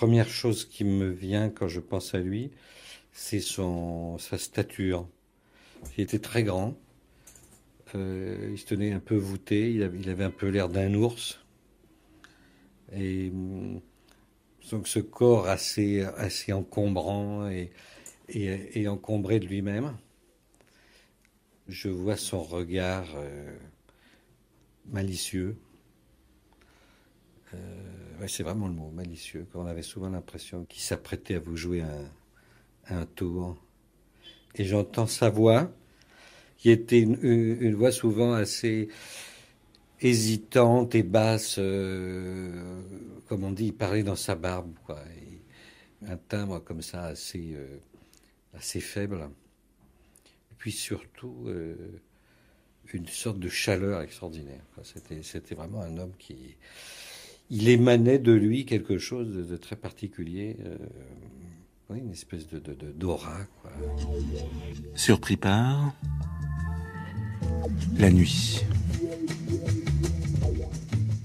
première chose qui me vient quand je pense à lui, c'est sa stature. Il était très grand, il se tenait un peu voûté, il avait un peu l'air d'un ours. Et donc ce corps assez encombrant et encombré de lui-même, je vois son regard malicieux. Ouais, c'est vraiment le mot, malicieux. On avait souvent l'impression qu'il s'apprêtait à vous jouer un tour. Et j'entends sa voix, qui était une voix souvent assez hésitante et basse, comme on dit, il parlait dans sa barbe, quoi. Et un timbre comme ça assez faible. Et puis surtout, une sorte de chaleur extraordinaire, quoi. C'était vraiment un homme qui... Il émanait de lui quelque chose de très particulier. Oui, une espèce d'aura, quoi. Surpris par la nuit.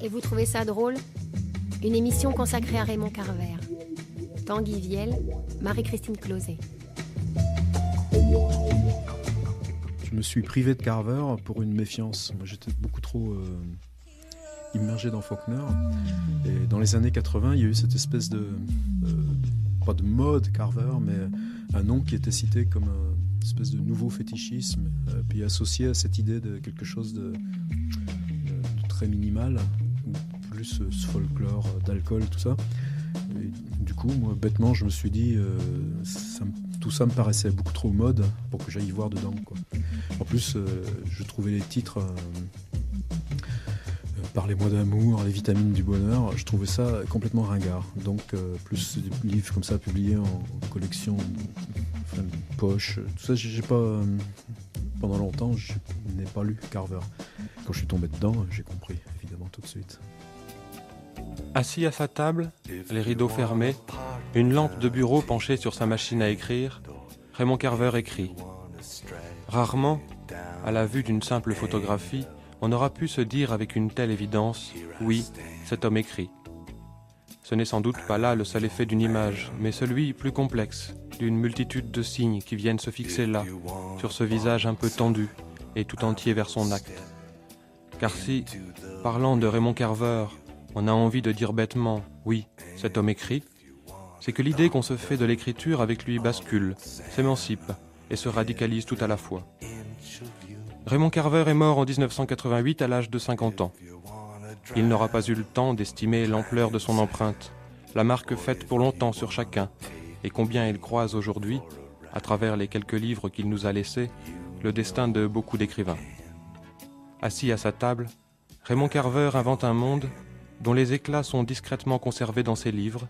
Et vous trouvez ça drôle? Une émission consacrée à Raymond Carver. Tanguy Viel, Marie-Christine Closet. Je me suis privé de Carver pour une méfiance. Moi, j'étais beaucoup trop immergé dans Faulkner. Et dans les années 80, il y a eu cette espèce pas de mode Carver, mais un nom qui était cité comme une espèce de nouveau fétichisme, puis associé à cette idée de quelque chose de très minimal, plus ce folklore d'alcool, tout ça. Et du coup, moi, bêtement, je me suis dit, tout ça me paraissait beaucoup trop mode pour que j'aille voir dedans, quoi. En plus, je trouvais les titres Parlez-moi d'amour, Les vitamines du bonheur, je trouvais ça complètement ringard. Donc, plus des livres comme ça publiés en collection, enfin, poche, tout ça, j'ai pas. Pendant longtemps, je n'ai pas lu Carver. Quand je suis tombé dedans, j'ai compris, évidemment, tout de suite. Assis à sa table, les rideaux fermés, une lampe de bureau penchée sur sa machine à écrire, Raymond Carver écrit. Rarement, à la vue d'une simple photographie, on aura pu se dire avec une telle évidence « Oui, cet homme écrit ». Ce n'est sans doute pas là le seul effet d'une image, mais celui plus complexe, d'une multitude de signes qui viennent se fixer là, sur ce visage un peu tendu et tout entier vers son acte. Car si, parlant de Raymond Carver, on a envie de dire bêtement « Oui, cet homme écrit », c'est que l'idée qu'on se fait de l'écriture avec lui bascule, s'émancipe et se radicalise tout à la fois. Raymond Carver est mort en 1988 à l'âge de 50 ans. Il n'aura pas eu le temps d'estimer l'ampleur de son empreinte, la marque faite pour longtemps sur chacun, et combien il croise aujourd'hui, à travers les quelques livres qu'il nous a laissés, le destin de beaucoup d'écrivains. Assis à sa table, Raymond Carver invente un monde dont les éclats sont discrètement conservés dans ses livres,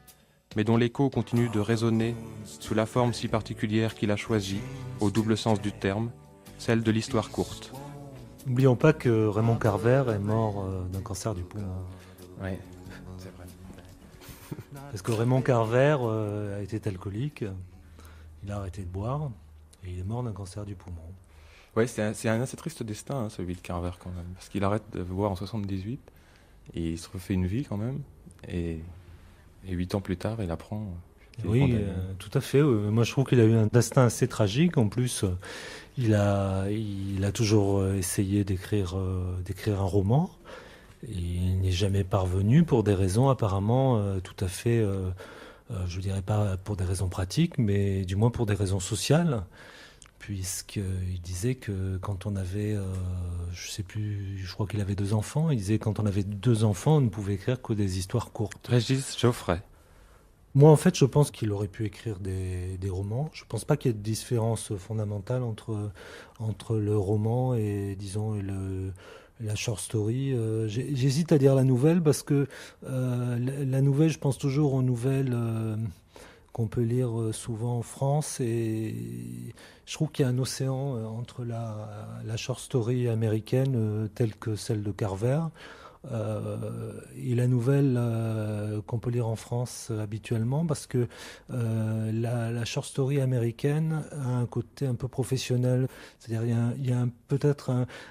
mais dont l'écho continue de résonner sous la forme si particulière qu'il a choisie, au double sens du terme, celle de l'histoire courte. N'oublions pas que Raymond Carver est mort d'un cancer du poumon. Oui, c'est vrai. Parce que Raymond Carver a été alcoolique, il a arrêté de boire, et il est mort d'un cancer du poumon. Oui, c'est un assez triste destin, hein, celui de Carver quand même, parce qu'il arrête de boire en 78, et il se refait une vie quand même, et 8 ans plus tard, il apprend... Oui, tout à fait. Moi, je trouve qu'il a eu un destin assez tragique. En plus, il a toujours essayé d'écrire un roman. Et il n'est jamais parvenu pour des raisons apparemment tout à fait, je ne dirais pas pour des raisons pratiques, mais du moins pour des raisons sociales. Puisqu'il disait que quand on avait, je sais plus, je crois qu'il avait 2 enfants, il disait que quand on avait 2 enfants, on ne pouvait écrire que des histoires courtes. Régis Geoffrey. Moi, en fait, je pense qu'il aurait pu écrire des romans. Je ne pense pas qu'il y ait de différence fondamentale entre le roman et, disons, la short story. J'hésite à dire la nouvelle parce que la nouvelle, je pense toujours aux nouvelles qu'on peut lire souvent en France. Et je trouve qu'il y a un océan entre la short story américaine telle que celle de Carver, et la nouvelle qu'on peut lire en France habituellement, parce que la short story américaine a un côté un peu professionnel, c'est-à-dire il y a peut-être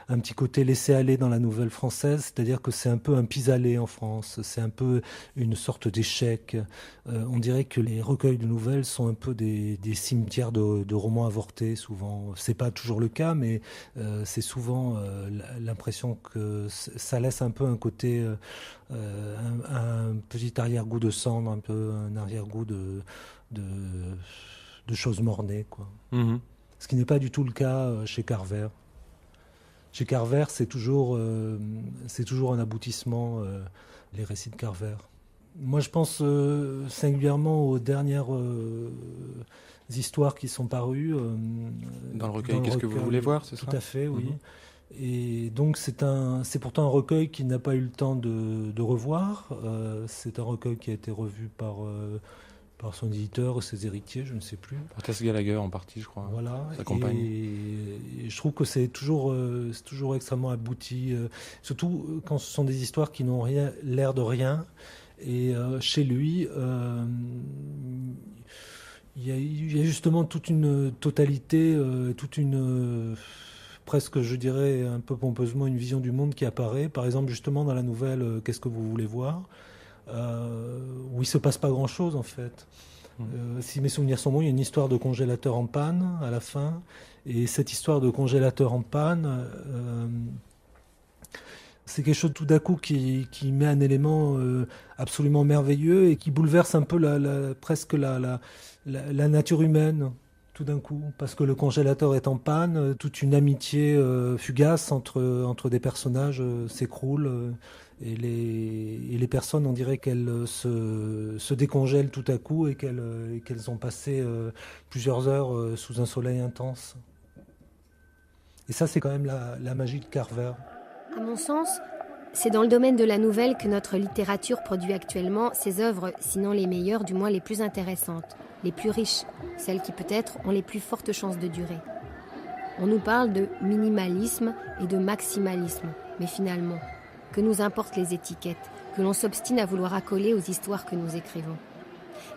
un petit côté laissé-aller dans la nouvelle française, c'est-à-dire que c'est un peu un pis-aller en France, c'est un peu une sorte d'échec. On dirait que les recueils de nouvelles sont un peu des cimetières de romans avortés souvent. C'est pas toujours le cas, mais c'est souvent l'impression que ça laisse un peu un côté, un petit arrière-goût de cendre, un peu un arrière-goût de choses mornées, quoi. Mhm. Ce qui n'est pas du tout le cas chez Carver. Chez Carver, c'est toujours un aboutissement, les récits de Carver. Moi, je pense singulièrement aux dernières histoires qui sont parues. Dans le recueil, qu'est-ce que vous voulez voir, c'est ça ? Tout à fait, oui. Mhm. Et donc c'est pourtant un recueil qui n'a pas eu le temps de revoir. C'est un recueil qui a été revu par son éditeur, ses héritiers, je ne sais plus. Par Tess Gallagher en partie, je crois. Voilà. Sa compagne. Et je trouve que c'est toujours extrêmement abouti, surtout quand ce sont des histoires qui n'ont l'air de rien. Et chez lui, il y a justement toute une totalité, presque, je dirais, un peu pompeusement, une vision du monde qui apparaît. Par exemple, justement, dans la nouvelle Qu'est-ce que vous voulez voir, où il ne se passe pas grand-chose, en fait. Si mes souvenirs sont bons, il y a une histoire de congélateur en panne à la fin. Et cette histoire de congélateur en panne, c'est quelque chose tout d'un coup qui met un élément absolument merveilleux et qui bouleverse un peu presque la nature humaine. Tout d'un coup, parce que le congélateur est en panne, toute une amitié fugace entre des personnages s'écroule, et les personnes, on dirait qu'elles se décongèlent tout à coup et qu'elles ont passé plusieurs heures sous un soleil intense. Et ça, c'est quand même la magie de Carver. À mon sens, c'est dans le domaine de la nouvelle que notre littérature produit actuellement ses œuvres, sinon les meilleures, du moins les plus intéressantes, les plus riches, celles qui peut-être ont les plus fortes chances de durer. On nous parle de minimalisme et de maximalisme, mais finalement, que nous importent les étiquettes, que l'on s'obstine à vouloir accoler aux histoires que nous écrivons.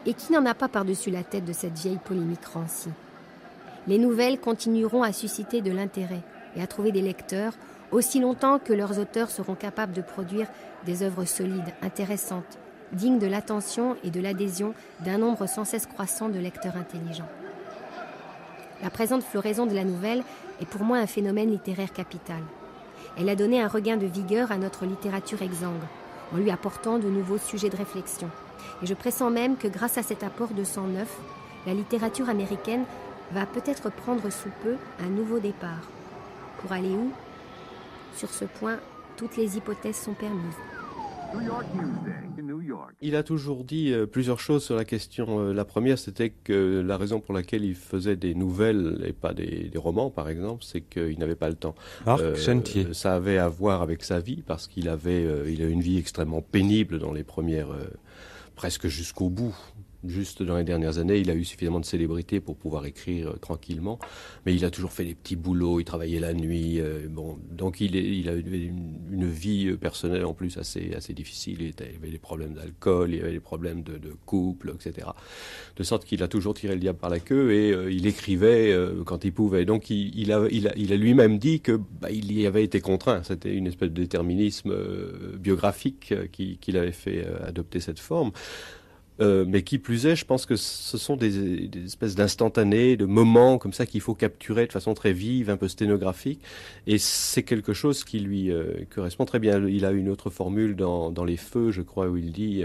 Et qui n'en a pas par-dessus la tête de cette vieille polémique rancie ? Les nouvelles continueront à susciter de l'intérêt et à trouver des lecteurs aussi longtemps que leurs auteurs seront capables de produire des œuvres solides, intéressantes, dignes de l'attention et de l'adhésion d'un nombre sans cesse croissant de lecteurs intelligents. La présente floraison de la nouvelle est pour moi un phénomène littéraire capital. Elle a donné un regain de vigueur à notre littérature exsangue, en lui apportant de nouveaux sujets de réflexion. Et je pressens même que grâce à cet apport de sang neuf, la littérature américaine va peut-être prendre sous peu un nouveau départ. Pour aller où ? Sur ce point, toutes les hypothèses sont permises. Il a toujours dit plusieurs choses sur la question. La première, c'était que la raison pour laquelle il faisait des nouvelles et pas des romans, par exemple, c'est qu'il n'avait pas le temps. Marc Chantier. Ça avait à voir avec sa vie, parce qu'il avait il a une vie extrêmement pénible dans les premières, presque jusqu'au bout. Juste dans les dernières années, il a eu suffisamment de célébrité pour pouvoir écrire tranquillement, mais il a toujours fait des petits boulots, il travaillait la nuit, donc il a eu une vie personnelle en plus assez difficile. Il avait des problèmes d'alcool, il avait des problèmes de couple, etc. De sorte qu'il a toujours tiré le diable par la queue, et il écrivait quand il pouvait. Donc il a lui-même dit que il y avait été contraint. C'était une espèce de déterminisme biographique qui l'avait fait adopter cette forme. Mais qui plus est, je pense que ce sont des espèces d'instantanés, de moments comme ça qu'il faut capturer de façon très vive, un peu sténographique. Et c'est quelque chose qui lui correspond très bien. Il a une autre formule dans Les Feux, je crois, où il dit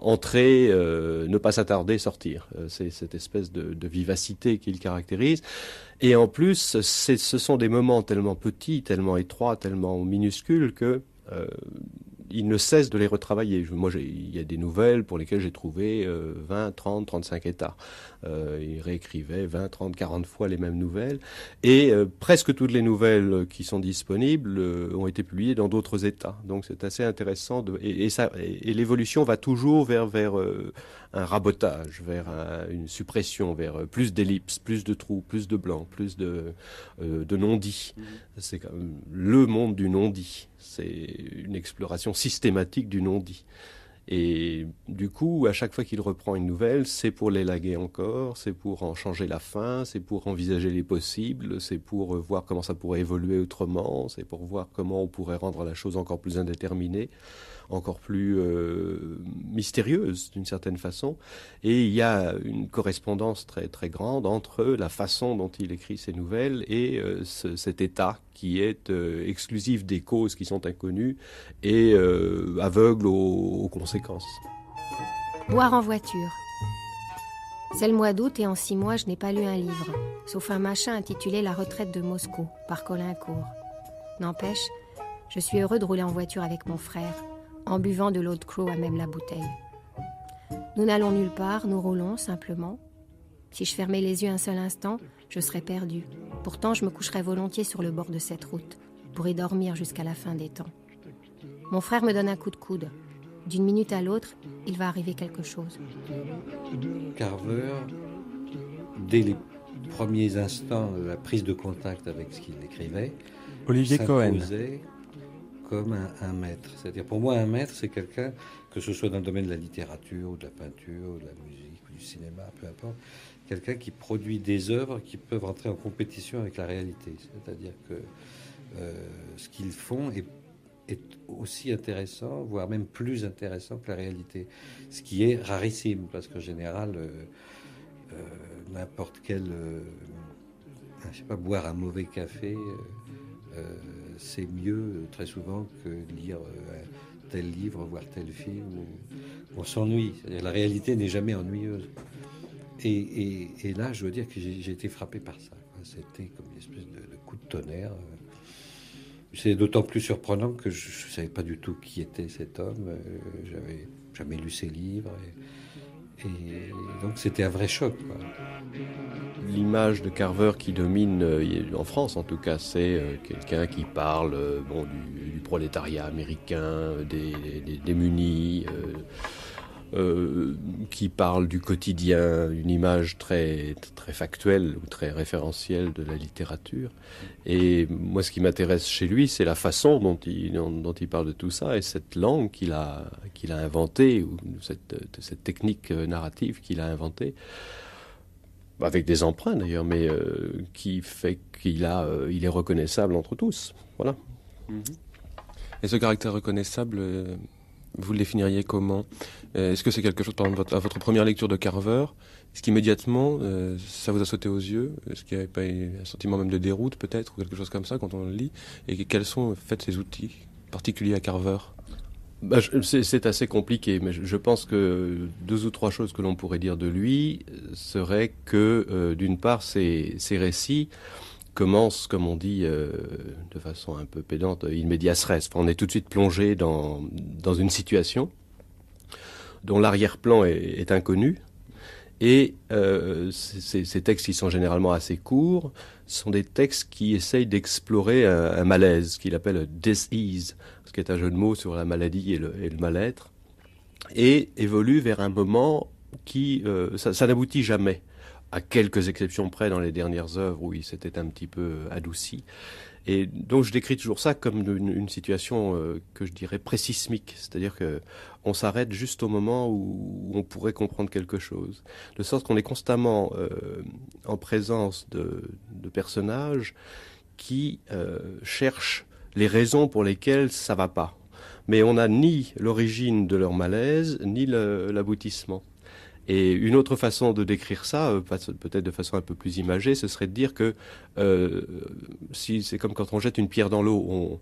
entrer, ne pas s'attarder, sortir. C'est cette espèce de vivacité qui le caractérise. Et en plus, ce sont des moments tellement petits, tellement étroits, tellement minuscules que il ne cesse de les retravailler. Il y a des nouvelles pour lesquelles j'ai trouvé 20, 30, 35 états. Il réécrivait 20, 30, 40 fois les mêmes nouvelles. Et presque toutes les nouvelles qui sont disponibles ont été publiées dans d'autres états. Donc c'est assez intéressant. Et l'évolution va toujours vers un rabotage, vers une suppression, vers plus d'ellipses, plus de trous, plus de blancs, plus de non-dits. C'est quand même le monde du non-dit. C'est une exploration systématique du non-dit. Et du coup, à chaque fois qu'il reprend une nouvelle, c'est pour l'élaguer encore, c'est pour en changer la fin, c'est pour envisager les possibles, c'est pour voir comment ça pourrait évoluer autrement, c'est pour voir comment on pourrait rendre la chose encore plus indéterminée, encore plus mystérieuse d'une certaine façon. Et il y a une correspondance très, très grande entre la façon dont il écrit ses nouvelles et cet état qui est exclusif des causes qui sont inconnues et aveugle aux conséquences. Boire en voiture. C'est le mois d'août et en 6 mois, je n'ai pas lu un livre, sauf un machin intitulé « La retraite de Moscou » par Colin Court. N'empêche, je suis heureux de rouler en voiture avec mon frère, en buvant de l'eau de Crow à même la bouteille. Nous n'allons nulle part, nous roulons simplement. Si je fermais les yeux un seul instant, je serais perdue. Pourtant, je me coucherais volontiers sur le bord de cette route, pour y dormir jusqu'à la fin des temps. Mon frère me donne un coup de coude. D'une minute à l'autre, il va arriver quelque chose. Carver, dès les premiers instants de la prise de contact avec ce qu'il écrivait, Olivier Cohen. s'imposait comme un maître. C'est-à-dire, pour moi, un maître, c'est quelqu'un, que ce soit dans le domaine de la littérature, ou de la peinture, ou de la musique, ou du cinéma, peu importe, quelqu'un qui produit des œuvres qui peuvent entrer en compétition avec la réalité. C'est-à-dire que ce qu'ils font est aussi intéressant, voire même plus intéressant que la réalité. Ce qui est rarissime, parce qu'en général, n'importe quel... je sais pas, boire un mauvais café... c'est mieux très souvent que lire tel livre, voir tel film. On s'ennuie. C'est-à-dire, la réalité n'est jamais ennuyeuse. Et là, je veux dire que j'ai été frappé par ça. C'était comme une espèce de coup de tonnerre. C'est d'autant plus surprenant que je ne savais pas du tout qui était cet homme. J'avais jamais lu ses livres. Et donc c'était un vrai choc, quoi. L'image de Carver qui domine, en France en tout cas, c'est quelqu'un qui parle du prolétariat américain, des démunis, qui parle du quotidien, une image très, très factuelle ou très référentielle de la littérature. Et moi, ce qui m'intéresse chez lui, c'est la façon dont il parle de tout ça et cette langue qu'il a inventée, ou cette technique narrative qu'il a inventée, avec des emprunts d'ailleurs, mais qui fait il est reconnaissable entre tous. Voilà. Et ce caractère reconnaissable, vous le définiriez comment ? Est-ce que c'est quelque chose, par exemple, à votre première lecture de Carver, est-ce qu'immédiatement, ça vous a sauté aux yeux ? Est-ce qu'il n'y avait pas un sentiment même de déroute, peut-être, ou quelque chose comme ça, quand on le lit ? Et quels sont, en fait, ces outils particuliers à Carver ? C'est assez compliqué, mais je pense que 2 ou 3 choses que l'on pourrait dire de lui seraient que, d'une part, ces récits commencent, comme on dit, de façon un peu pédante, in medias res. On est tout de suite plongé dans une situation dont l'arrière-plan est inconnu. Et ces textes qui sont généralement assez courts sont des textes qui essayent d'explorer un malaise qu'il appelle « dis-ease », ce qui est un jeu de mots sur la maladie et le mal-être, et évolue vers un moment qui... ça n'aboutit jamais, à quelques exceptions près dans les dernières œuvres où il s'était un petit peu adouci. Et donc je décris toujours ça comme une situation que je dirais présismique, c'est-à-dire qu'on s'arrête juste au moment où on pourrait comprendre quelque chose, de sorte qu'on est constamment en présence de personnages qui cherchent les raisons pour lesquelles ça va pas. Mais on n'a ni l'origine de leur malaise, ni l'aboutissement. Et une autre façon de décrire ça, peut-être de façon un peu plus imagée, ce serait de dire que si c'est comme quand on jette une pierre dans l'eau,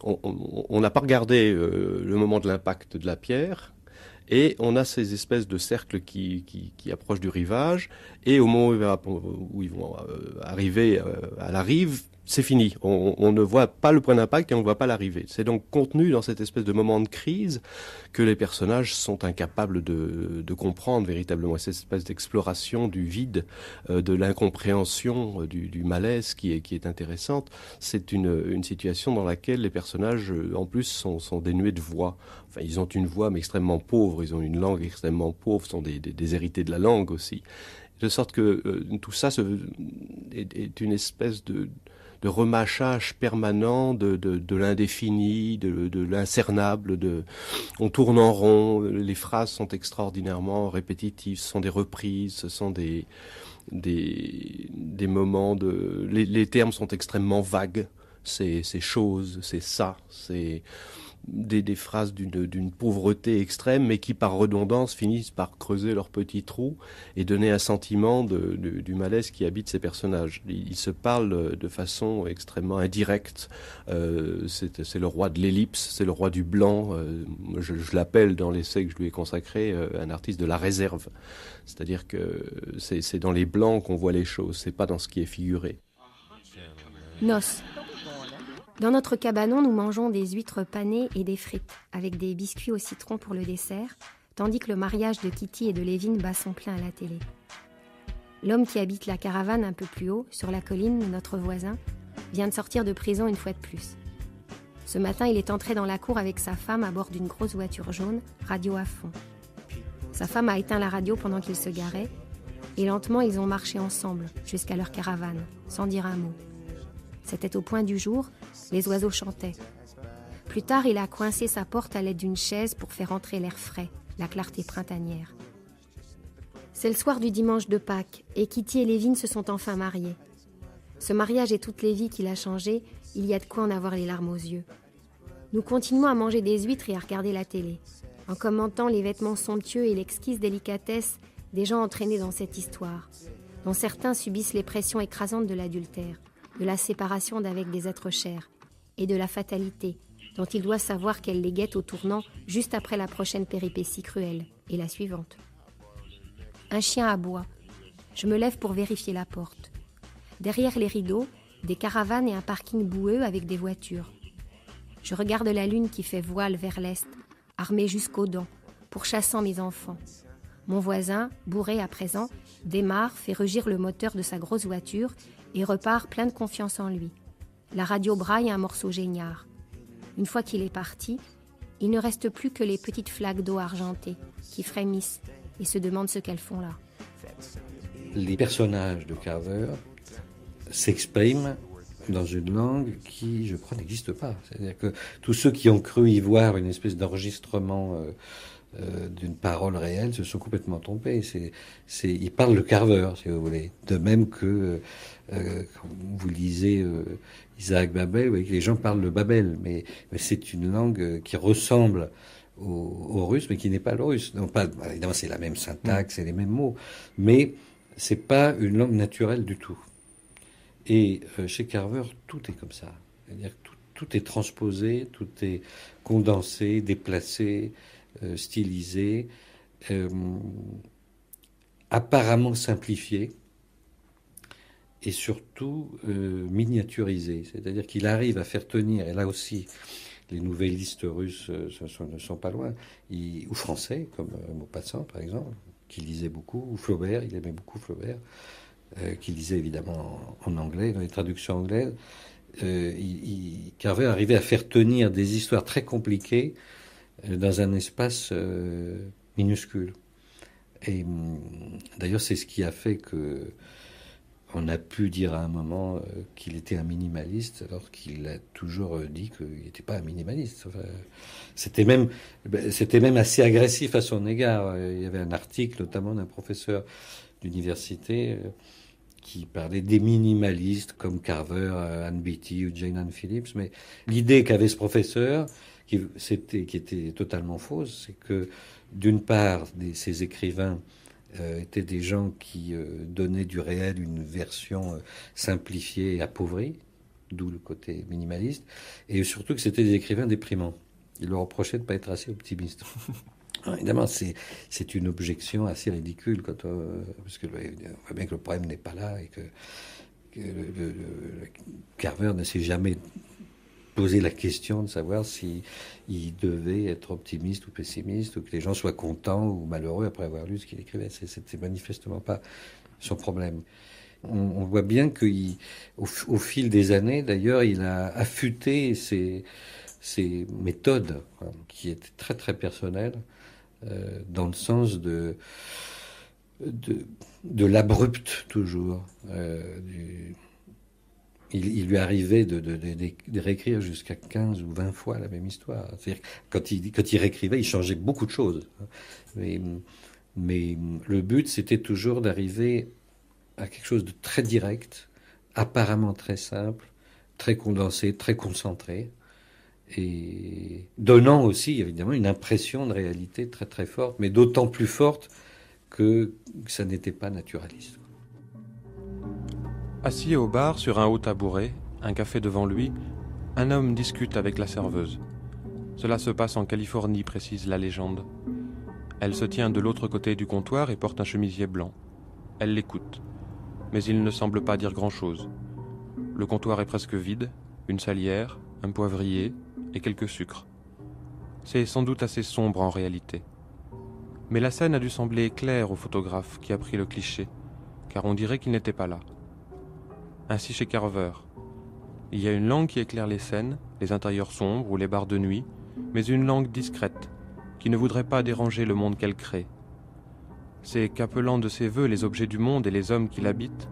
on n'a pas regardé le moment de l'impact de la pierre, et on a ces espèces de cercles qui approchent du rivage, et au moment où ils vont arriver à la rive, c'est fini. On ne voit pas le point d'impact et on ne voit pas l'arrivée. C'est donc contenu dans cette espèce de moment de crise que les personnages sont incapables de comprendre véritablement. Cette espèce d'exploration du vide, de l'incompréhension, du malaise qui est intéressante. C'est une situation dans laquelle les personnages, en plus, sont dénués de voix. Enfin, ils ont une voix, mais extrêmement pauvre. Ils ont une langue extrêmement pauvre. Sont des hérités de la langue aussi. De sorte que tout ça est une espèce remâchage permanent de l'indéfini, de l'incernable. On tourne en rond, les phrases sont extraordinairement répétitives, ce sont des reprises, ce sont des moments les termes sont extrêmement vagues. C'est chose, c'est ça, c'est des phrases d'une pauvreté extrême, mais qui par redondance finissent par creuser leur petit trou et donner un sentiment du malaise qui habite ces personnages. Ils se parlent de façon extrêmement indirecte. C'est le roi de l'ellipse, c'est le roi du blanc. Je l'appelle dans l'essai que je lui ai consacré un artiste de la réserve. C'est-à-dire que c'est dans les blancs qu'on voit les choses, c'est pas dans ce qui est figuré. Noces. Dans notre cabanon, nous mangeons des huîtres panées et des frites, avec des biscuits au citron pour le dessert, tandis que le mariage de Kitty et de Levin bat son plein à la télé. L'homme qui habite la caravane un peu plus haut, sur la colline, notre voisin, vient de sortir de prison une fois de plus. Ce matin, il est entré dans la cour avec sa femme à bord d'une grosse voiture jaune, radio à fond. Sa femme a éteint la radio pendant qu'il se garait, et lentement, ils ont marché ensemble jusqu'à leur caravane, sans dire un mot. C'était au point du jour, les oiseaux chantaient. Plus tard, il a coincé sa porte à l'aide d'une chaise pour faire entrer l'air frais, la clarté printanière. C'est le soir du dimanche de Pâques, et Kitty et Levin se sont enfin mariés. Ce mariage et toutes les vies qu'il a changées, il y a de quoi en avoir les larmes aux yeux. Nous continuons à manger des huîtres et à regarder la télé, en commentant les vêtements somptueux et l'exquise délicatesse des gens entraînés dans cette histoire, dont certains subissent les pressions écrasantes de l'adultère, de la séparation d'avec des êtres chers, et de la fatalité, dont il doit savoir qu'elle les guette au tournant juste après la prochaine péripétie cruelle, et la suivante. Un chien aboie. Je me lève pour vérifier la porte. Derrière les rideaux, des caravanes et un parking boueux avec des voitures. Je regarde la lune qui fait voile vers l'est, armée jusqu'aux dents, pourchassant mes enfants. Mon voisin, bourré à présent, démarre, fait rugir le moteur de sa grosse voiture et repart plein de confiance en lui. La radio braille un morceau géniard. Une fois qu'il est parti, il ne reste plus que les petites flaques d'eau argentées qui frémissent et se demandent ce qu'elles font là. Les personnages de Carver s'expriment dans une langue qui, je crois, n'existe pas. C'est-à-dire que tous ceux qui ont cru y voir une espèce d'enregistrement d'une parole réelle se sont complètement trompés. Ils parlent le Carver, si vous voulez. De même que quand vous lisez Isaac Babel, vous voyez que les gens parlent le Babel, mais c'est une langue qui ressemble au russe, mais qui n'est pas le russe. Non, pas, évidemment, c'est la même syntaxe, c'est les mêmes mots, mais c'est pas une langue naturelle du tout. Et chez Carver, tout est comme ça. C'est-à-dire que tout est transposé, tout est condensé, déplacé, stylisé, apparemment simplifié, et surtout miniaturisé. C'est-à-dire qu'il arrive à faire tenir, et là aussi, les nouvellistes russes ne sont pas loin, ou français, comme Maupassant, par exemple, qui lisait beaucoup, ou Flaubert, il aimait beaucoup Flaubert, qui lisait évidemment en anglais, dans les traductions anglaises. Carver arrivait à faire tenir des histoires très compliquées dans un espace minuscule. Et d'ailleurs, c'est ce qui a fait que on a pu dire à un moment qu'il était un minimaliste, alors qu'il a toujours dit qu'il n'était pas un minimaliste. Enfin, c'était même assez agressif à son égard. Il y avait un article, notamment d'un professeur d'université, qui parlait des minimalistes comme Carver, Ann Beattie ou Jane Ann Phillips. Mais l'idée qu'avait ce professeur, qui était totalement fausse, c'est que d'une part, ces écrivains étaient des gens qui donnaient du réel une version simplifiée et appauvrie, d'où le côté minimaliste, et surtout que c'était des écrivains déprimants. Ils leur reprochaient de ne pas être assez optimistes. Alors, évidemment, c'est une objection assez ridicule, parce que on voit bien que le problème n'est pas là, et que Carver ne s'est jamais posé la question de savoir s'il devait être optimiste ou pessimiste, ou que les gens soient contents ou malheureux après avoir lu ce qu'il écrivait. C'était manifestement pas son problème. On voit bien qu'au fil des années, d'ailleurs, il a affûté ses méthodes, qui étaient très très personnelles, dans le sens de l'abrupt toujours, il lui arrivait de réécrire jusqu'à 15 ou 20 fois la même histoire. C'est-à-dire que quand il réécrivait, il changeait beaucoup de choses. Mais le but, c'était toujours d'arriver à quelque chose de très direct, apparemment très simple, très condensé, très concentré, et donnant aussi, évidemment, une impression de réalité très très forte, mais d'autant plus forte que ça n'était pas naturaliste. Assis au bar sur un haut tabouret, un café devant lui, un homme discute avec la serveuse. Cela se passe en Californie, précise la légende. Elle se tient de l'autre côté du comptoir et porte un chemisier blanc. Elle l'écoute, mais il ne semble pas dire grand-chose. Le comptoir est presque vide, une salière, un poivrier et quelques sucres. C'est sans doute assez sombre en réalité. Mais la scène a dû sembler claire au photographe qui a pris le cliché, car on dirait qu'il n'était pas là. Ainsi chez Carver. Il y a une langue qui éclaire les scènes, les intérieurs sombres ou les bars de nuit, mais une langue discrète, qui ne voudrait pas déranger le monde qu'elle crée. C'est qu'appelant de ses voeux les objets du monde et les hommes qui l'habitent,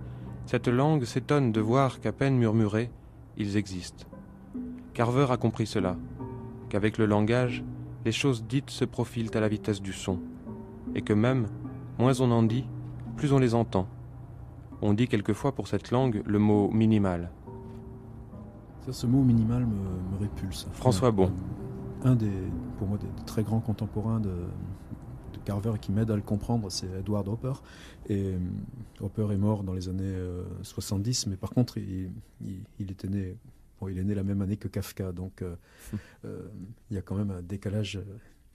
cette langue s'étonne de voir qu'à peine murmurés, ils existent. Carver a compris cela, qu'avec le langage, les choses dites se profilent à la vitesse du son, et que même, moins on en dit, plus on les entend. On dit quelquefois pour cette langue le mot minimal. Ce mot minimal me répulse. François Bon. Pour moi, des très grands contemporains de Carver et qui m'aide à le comprendre, c'est Edward Hopper. Et Hopper est mort dans les années 70, mais par contre, il était né. Bon, il est né la même année que Kafka, donc il y a quand même un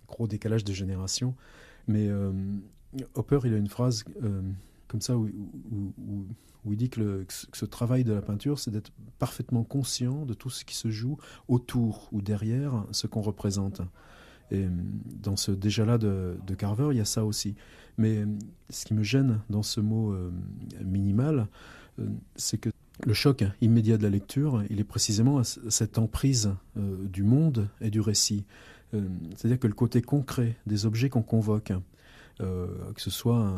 gros décalage de génération. Mais Hopper, il a une phrase comme ça où il dit que ce travail de la peinture, c'est d'être parfaitement conscient de tout ce qui se joue autour ou derrière ce qu'on représente. Et dans ce déjà-là de Carver, il y a ça aussi. Mais ce qui me gêne dans ce mot minimal, c'est que le choc immédiat de la lecture, il est précisément à cette emprise du monde et du récit. C'est-à-dire que le côté concret des objets qu'on convoque, que ce soit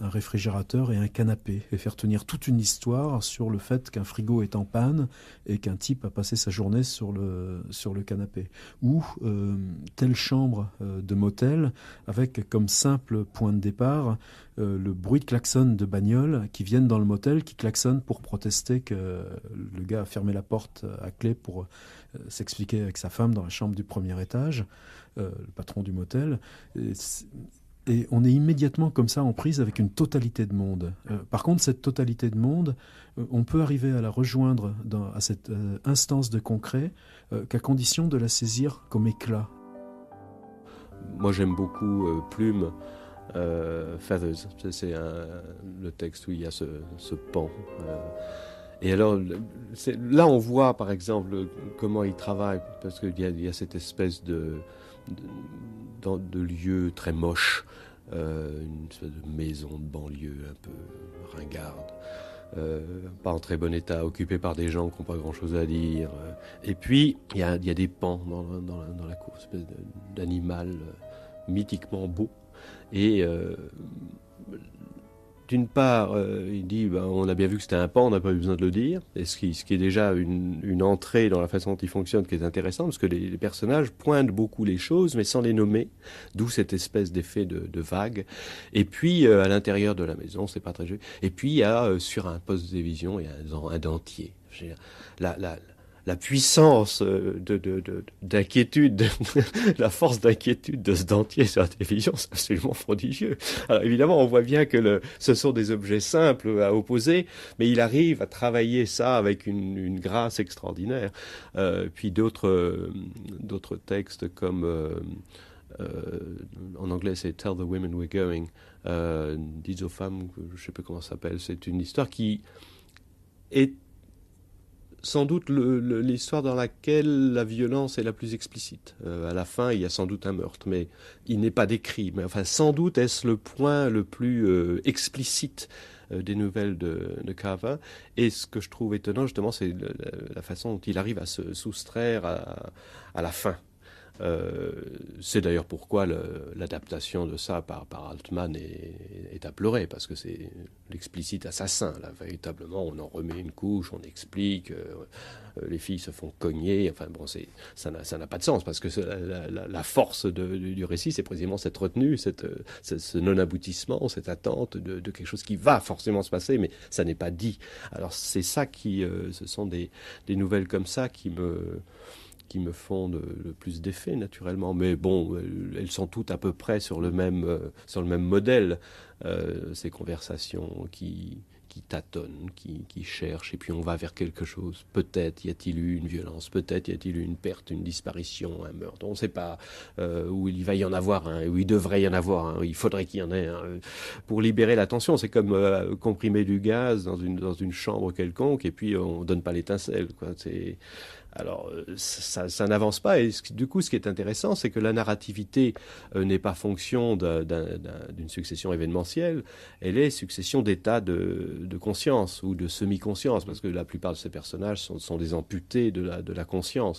un réfrigérateur et un canapé, et faire tenir toute une histoire sur le fait qu'un frigo est en panne et qu'un type a passé sa journée sur le canapé. Ou telle chambre de motel avec comme simple point de départ le bruit de klaxon de bagnole qui viennent dans le motel, qui klaxonnent pour protester que le gars a fermé la porte à clé pour s'expliquer avec sa femme dans la chambre du premier étage, le patron du motel. Et on est immédiatement comme ça en prise avec une totalité de monde. Par contre, cette totalité de monde, on peut arriver à la rejoindre à cette instance de concret qu'à condition de la saisir comme éclat. Moi, j'aime beaucoup Plume, Feathers. C'est le texte où il y a ce pan. Et alors, là, on voit, par exemple, comment il travaille, parce qu'il y a cette espèce de lieu très moche, une espèce de maison de banlieue un peu ringarde, pas en très bon état, occupée par des gens qui n'ont pas grand-chose à dire. Et puis, il y a des pans dans la cour, une espèce d'animal mythiquement beau. Et d'une part, il dit on a bien vu que c'était un pan, on n'a pas eu besoin de le dire, et ce qui est déjà une entrée dans la façon dont il fonctionne qui est intéressante, parce que les personnages pointent beaucoup les choses, mais sans les nommer, d'où cette espèce d'effet de vague. Et puis, à l'intérieur de la maison, c'est pas très joli. Et puis, il y a sur un poste de télévision, il y a un dentier. La puissance d'inquiétude, la force d'inquiétude de ce dentier sur la télévision, c'est absolument prodigieux. Alors évidemment, on voit bien que ce sont des objets simples à opposer, mais il arrive à travailler ça avec une grâce extraordinaire. Puis d'autres textes comme, en anglais c'est Tell the Women We're Going, dites aux femmes, je ne sais plus comment ça s'appelle, c'est une histoire qui est sans doute l'histoire dans laquelle la violence est la plus explicite. À la fin, il y a sans doute un meurtre, mais il n'est pas décrit. Mais enfin, sans doute est-ce le point le plus explicite des nouvelles de Carver. Et ce que je trouve étonnant, justement, c'est la façon dont il arrive à se soustraire à la fin. C'est d'ailleurs pourquoi l'adaptation de ça par Altman est met à pleurer, parce que c'est l'explicite assassin. Là, véritablement, on en remet une couche, on explique, les filles se font cogner. Enfin bon, ça n'a pas de sens, parce que la force du récit, c'est précisément cette retenue, ce non-aboutissement, cette attente de quelque chose qui va forcément se passer, mais ça n'est pas dit. Alors c'est ça ce sont des nouvelles comme ça qui me font le plus d'effet, naturellement. Mais bon, elles sont toutes à peu près sur le même modèle. Ces conversations qui tâtonnent, qui cherchent, et puis on va vers quelque chose. Peut-être y a-t-il eu une violence, peut-être y a-t-il eu une perte, une disparition, un meurtre. On ne sait pas où il va y en avoir un, où il devrait y en avoir un, il faudrait qu'il y en ait un. Pour libérer l'attention, c'est comme comprimer du gaz dans une chambre quelconque, et puis on ne donne pas l'étincelle, quoi. Alors, ça n'avance pas. Et du coup, ce qui est intéressant, c'est que la narrativité n'est pas fonction d'une succession événementielle. Elle est succession d'états de conscience ou de semi-conscience, parce que la plupart de ces personnages sont des amputés de la conscience,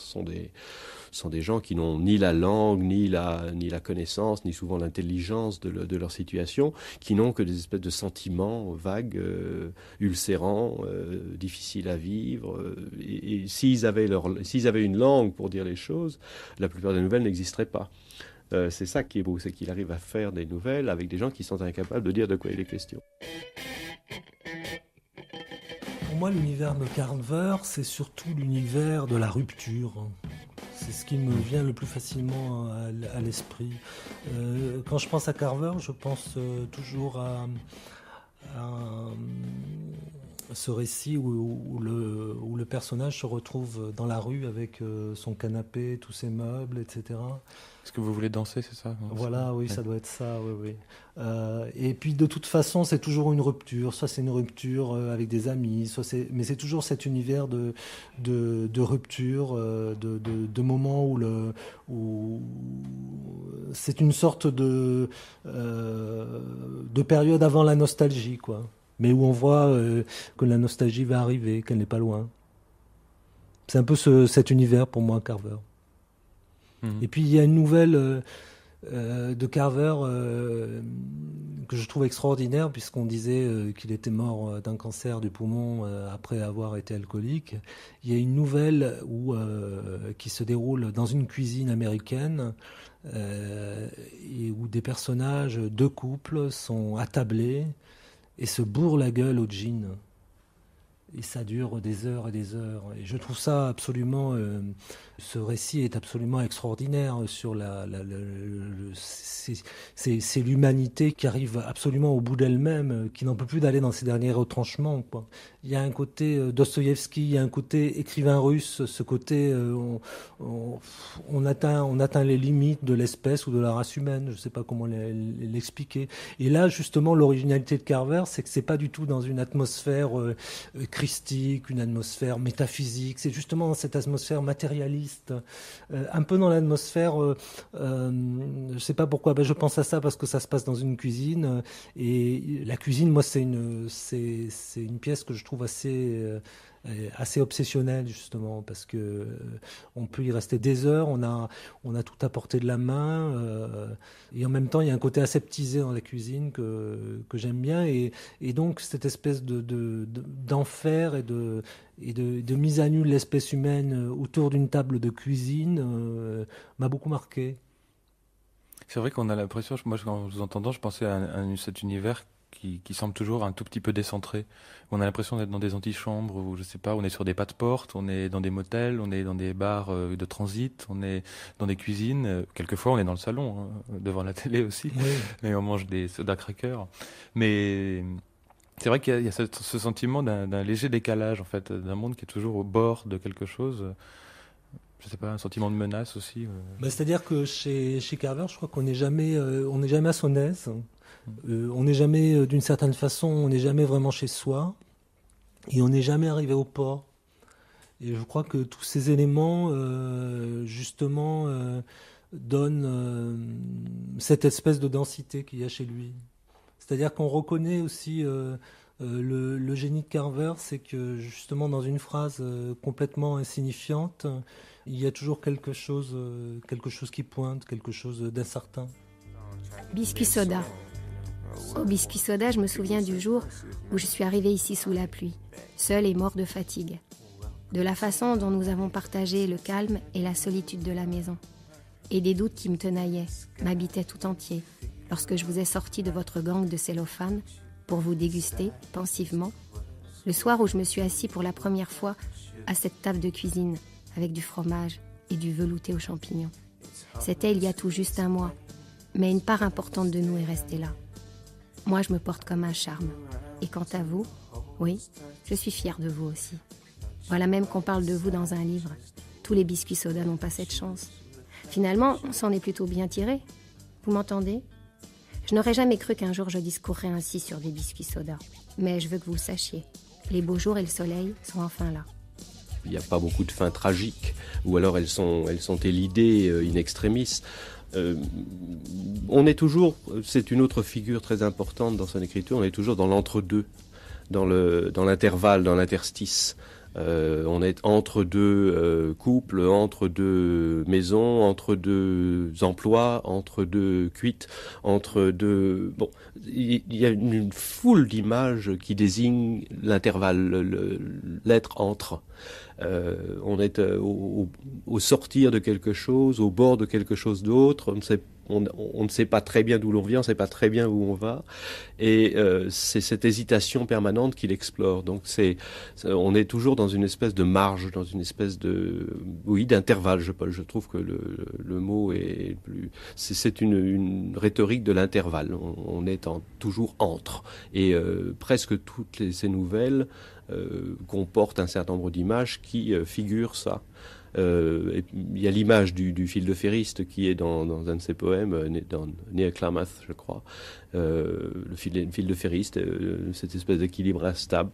sont des gens qui n'ont ni la langue, ni la connaissance, ni souvent l'intelligence de leur situation, qui n'ont que des espèces de sentiments vagues, ulcérants, difficiles à vivre. Et s'ils avaient une langue pour dire les choses, la plupart des nouvelles n'existeraient pas. C'est ça qui est beau, c'est qu'il arrive à faire des nouvelles avec des gens qui sont incapables de dire de quoi il est question. Pour moi, l'univers de Carver, c'est surtout l'univers de la rupture. C'est ce qui me vient le plus facilement à l'esprit. Quand je pense à Carver, je pense toujours à ce récit où le personnage se retrouve dans la rue avec son canapé, tous ses meubles, etc. Est-ce que vous voulez danser, c'est ça? Voilà, oui, ça doit être ça, oui. Et puis de toute façon, c'est toujours une rupture. Soit c'est une rupture avec des amis, mais c'est toujours cet univers de rupture, de moments où c'est une sorte de période avant la nostalgie, quoi. Mais où on voit que la nostalgie va arriver, qu'elle n'est pas loin. C'est un peu cet univers pour moi, Carver. Et puis il y a une nouvelle de Carver que je trouve extraordinaire, puisqu'on disait qu'il était mort d'un cancer du poumon après avoir été alcoolique. Il y a une nouvelle qui se déroule dans une cuisine américaine et où des personnages, deux couples, sont attablés et se bourrent la gueule au gin. Et ça dure des heures et des heures. Et je trouve ça absolument... ce récit est absolument extraordinaire sur c'est l'humanité qui arrive absolument au bout d'elle-même, qui n'en peut plus d'aller dans ses derniers retranchements, quoi. Il y a un côté Dostoïevski, il y a un côté écrivain russe, ce côté on atteint les limites de l'espèce ou de la race humaine, je ne sais pas comment l'expliquer. Et là, justement, l'originalité de Carver, c'est que c'est pas du tout dans une atmosphère christique, une atmosphère métaphysique, c'est justement dans cette atmosphère matérialiste, un peu dans l'atmosphère, je sais pas pourquoi, je pense à ça parce que ça se passe dans une cuisine, et la cuisine, moi, c'est une pièce que je trouve assez obsessionnelle, justement, parce que on peut y rester des heures, on a tout à portée de la main, et en même temps il y a un côté aseptisé dans la cuisine que j'aime bien, et donc cette espèce d'enfer et de mise à nu de l'espèce humaine autour d'une table de cuisine m'a beaucoup marqué. C'est vrai qu'on a l'impression, moi en vous entendant, je pensais à cet univers qui semble toujours un tout petit peu décentré. On a l'impression d'être dans des antichambres, où je sais pas, on est sur des pas de porte, on est dans des motels, on est dans des bars de transit, on est dans des cuisines. Quelquefois, on est dans le salon, devant la télé aussi, oui. Mais on mange des soda crackers. Mais c'est vrai qu'il y a ce sentiment d'un léger décalage, en fait, d'un monde qui est toujours au bord de quelque chose. Je sais pas, un sentiment de menace aussi. C'est-à-dire que chez Carver, je crois qu'on n'est jamais à son aise. On n'est jamais, d'une certaine façon, on n'est jamais vraiment chez soi, et on n'est jamais arrivé au port. Et je crois que tous ces éléments, justement, donnent cette espèce de densité qu'il y a chez lui. C'est-à-dire qu'on reconnaît aussi le génie de Carver, c'est que justement dans une phrase complètement insignifiante, il y a toujours quelque chose qui pointe, quelque chose d'incertain. Biscuit soda. Au biscuit soda, je me souviens du jour où je suis arrivée ici sous la pluie, seule et morte de fatigue. De la façon dont nous avons partagé le calme et la solitude de la maison. Et des doutes qui me tenaillaient, m'habitaient tout entier, lorsque je vous ai sorti de votre gangue de cellophane pour vous déguster, pensivement, le soir où je me suis assis pour la première fois à cette table de cuisine, avec du fromage et du velouté aux champignons. C'était il y a tout juste un mois, mais une part importante de nous est restée là. Moi, je me porte comme un charme. Et quant à vous, oui, je suis fière de vous aussi. Voilà même qu'on parle de vous dans un livre. Tous les biscuits soda n'ont pas cette chance. Finalement, on s'en est plutôt bien tiré. Vous m'entendez ? Je n'aurais jamais cru qu'un jour je discourrais ainsi sur des biscuits soda. Mais je veux que vous le sachiez. Les beaux jours et le soleil sont enfin là. Il n'y a pas beaucoup de fins tragiques, ou alors elles sont élidées in extremis. On est toujours, c'est une autre figure très importante dans son écriture, on est toujours dans l'entre-deux, dans l'intervalle, dans l'interstice. On est entre deux couples, entre deux maisons, entre deux emplois, entre deux cuites, entre deux... Bon, il y a une foule d'images qui désignent l'intervalle, l'être entre. On est au sortir de quelque chose, au bord de quelque chose d'autre. On ne sait pas très bien d'où l'on vient, on ne sait pas très bien où on va. Et c'est cette hésitation permanente qu'il explore. Donc on est toujours dans une espèce de marge, dans une espèce d'intervalle. Je trouve que le mot est plus... C'est une rhétorique de l'intervalle. On est toujours entre. Et presque toutes ces nouvelles comportent un certain nombre d'images qui figurent ça. Il y a l'image du fil de ferriste qui est dans un de ses poèmes, dans Near Klamath, je crois. Le fil de ferriste, cette espèce d'équilibre instable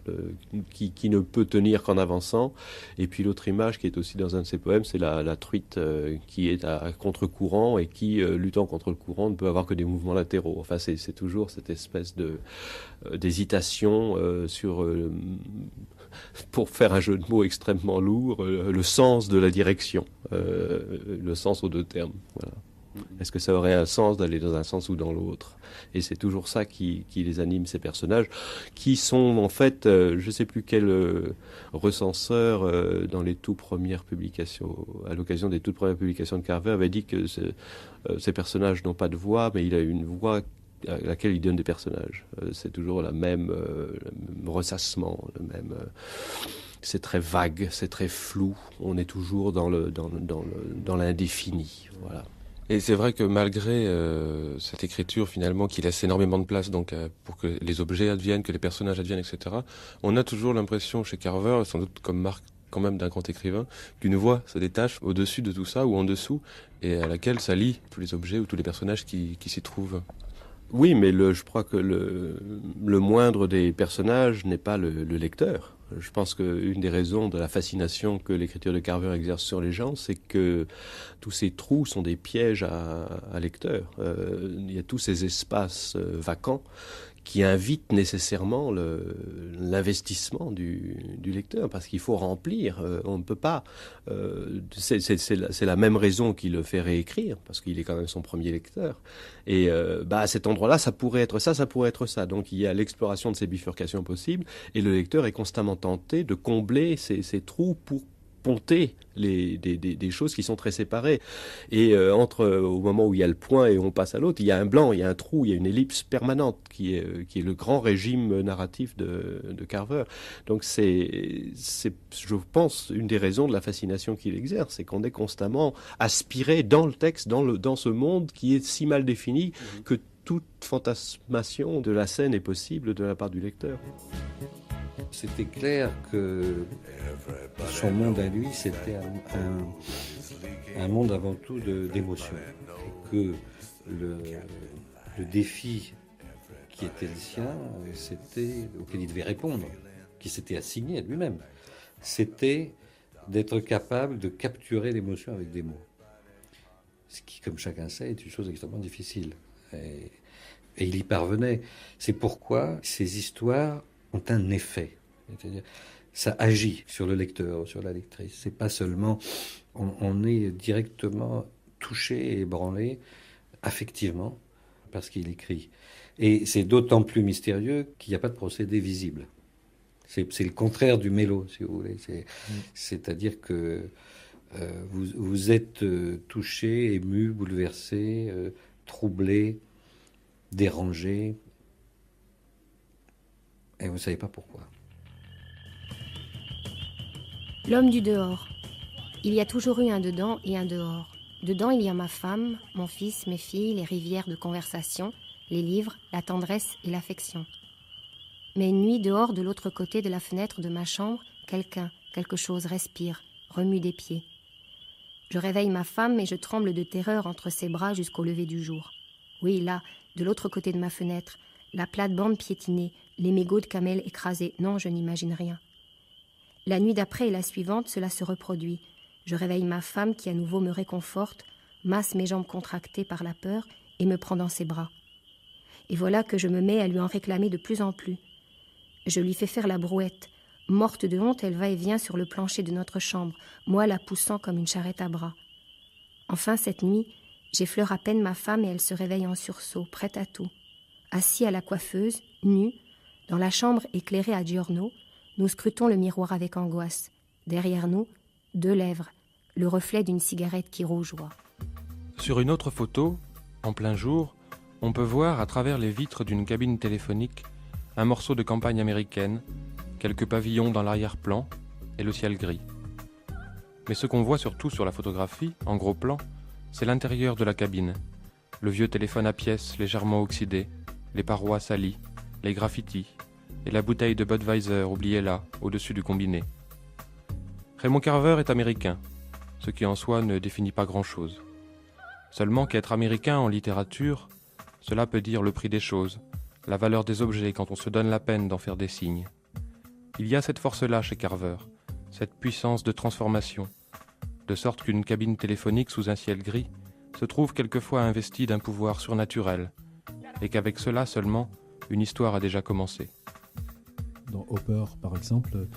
qui ne peut tenir qu'en avançant. Et puis l'autre image qui est aussi dans un de ses poèmes, c'est la truite qui est à contre-courant et qui, luttant contre le courant, ne peut avoir que des mouvements latéraux. Enfin, c'est toujours cette espèce d'hésitation sur... pour faire un jeu de mots extrêmement lourd, le sens de la direction, le sens aux deux termes. Voilà. Est-ce que ça aurait un sens d'aller dans un sens ou dans l'autre ? Et c'est toujours ça qui les anime, ces personnages, qui sont en fait, je ne sais plus quel recenseur dans les toutes premières publications, à l'occasion des toutes premières publications de Carver, avait dit que ces personnages n'ont pas de voix, mais il a une voix à laquelle il donne des personnages. C'est toujours le même ressassement, le même... c'est très vague, c'est très flou. On est toujours dans l'indéfini. Voilà. Et c'est vrai que malgré cette écriture finalement qui laisse énormément de place donc pour que les objets adviennent, que les personnages adviennent, etc., on a toujours l'impression chez Carver, sans doute comme marque quand même d'un grand écrivain, qu'une voix se détache au-dessus de tout ça ou en dessous et à laquelle s'allient tous les objets ou tous les personnages qui s'y trouvent. Oui, mais je crois que le moindre des personnages n'est pas le lecteur. Je pense qu'une des raisons de la fascination que l'écriture de Carver exerce sur les gens, c'est que tous ces trous sont des pièges à lecteurs. Il y a tous ces espaces vacants qui invitent nécessairement l'investissement du lecteur, parce qu'il faut remplir. On ne peut pas... c'est la même raison qui le fait réécrire, parce qu'il est quand même son premier lecteur. Et à cet endroit-là, ça pourrait être ça, ça pourrait être ça. Donc il y a l'exploration de ces bifurcations possibles, et le lecteur est constamment tenté de combler ces trous pour ponter des choses qui sont très séparées. Et au moment où il y a le point et on passe à l'autre, il y a un blanc, il y a un trou, il y a une ellipse permanente qui est le grand régime narratif de Carver. Donc c'est, je pense, une des raisons de la fascination qu'il exerce, c'est qu'on est constamment aspiré dans le texte, dans ce monde qui est si mal défini que toute fantasmation de la scène est possible de la part du lecteur. C'était clair que son monde à lui, c'était un monde avant tout d'émotions. Et que le défi qui était le sien, auquel il devait répondre, qui s'était assigné à lui-même, c'était d'être capable de capturer l'émotion avec des mots. Ce qui, comme chacun sait, est une chose extrêmement difficile. Et il y parvenait. C'est pourquoi ces histoires ont un effet. C'est-à-dire, ça agit sur le lecteur, sur la lectrice. C'est pas seulement... On est directement touché et ébranlé affectivement parce qu'il écrit. Et c'est d'autant plus mystérieux qu'il n'y a pas de procédé visible. C'est le contraire du mélo, si vous voulez. C'est-à-dire que vous êtes touché, ému, bouleversé, troublé, dérangé, et vous ne savez pas pourquoi. L'homme du dehors. Il y a toujours eu un dedans et un dehors. Dedans, il y a ma femme, mon fils, mes filles, les rivières de conversation, les livres, la tendresse et l'affection. Mais une nuit, dehors, de l'autre côté de la fenêtre de ma chambre, quelque chose respire, remue des pieds. Je réveille ma femme et je tremble de terreur entre ses bras jusqu'au lever du jour. Oui, là, de l'autre côté de ma fenêtre, la plate-bande piétinée, les mégots de camel écrasés. Non, je n'imagine rien. La nuit d'après et la suivante, cela se reproduit. Je réveille ma femme qui à nouveau me réconforte, masse mes jambes contractées par la peur et me prend dans ses bras. Et voilà que je me mets à lui en réclamer de plus en plus. Je lui fais faire la brouette. Morte de honte, elle va et vient sur le plancher de notre chambre, moi la poussant comme une charrette à bras. Enfin, cette nuit, j'effleure à peine ma femme et elle se réveille en sursaut, prête à tout. Assis à la coiffeuse, nue, dans la chambre éclairée à giorno, nous scrutons le miroir avec angoisse. Derrière nous, 2 lèvres, le reflet d'une cigarette qui rougeoie. Sur une autre photo, en plein jour, on peut voir à travers les vitres d'une cabine téléphonique un morceau de campagne américaine, quelques pavillons dans l'arrière-plan et le ciel gris. Mais ce qu'on voit surtout sur la photographie, en gros plan, c'est l'intérieur de la cabine. Le vieux téléphone à pièces légèrement oxydé, les parois salies, les graffitis et la bouteille de Budweiser oubliée là, au-dessus du combiné. Raymond Carver est américain, ce qui en soi ne définit pas grand-chose. Seulement qu'être américain en littérature, cela peut dire le prix des choses, la valeur des objets quand on se donne la peine d'en faire des signes. Il y a cette force-là chez Carver, cette puissance de transformation, de sorte qu'une cabine téléphonique sous un ciel gris se trouve quelquefois investie d'un pouvoir surnaturel, et qu'avec cela seulement, une histoire a déjà commencé. Dans Hopper, par exemple,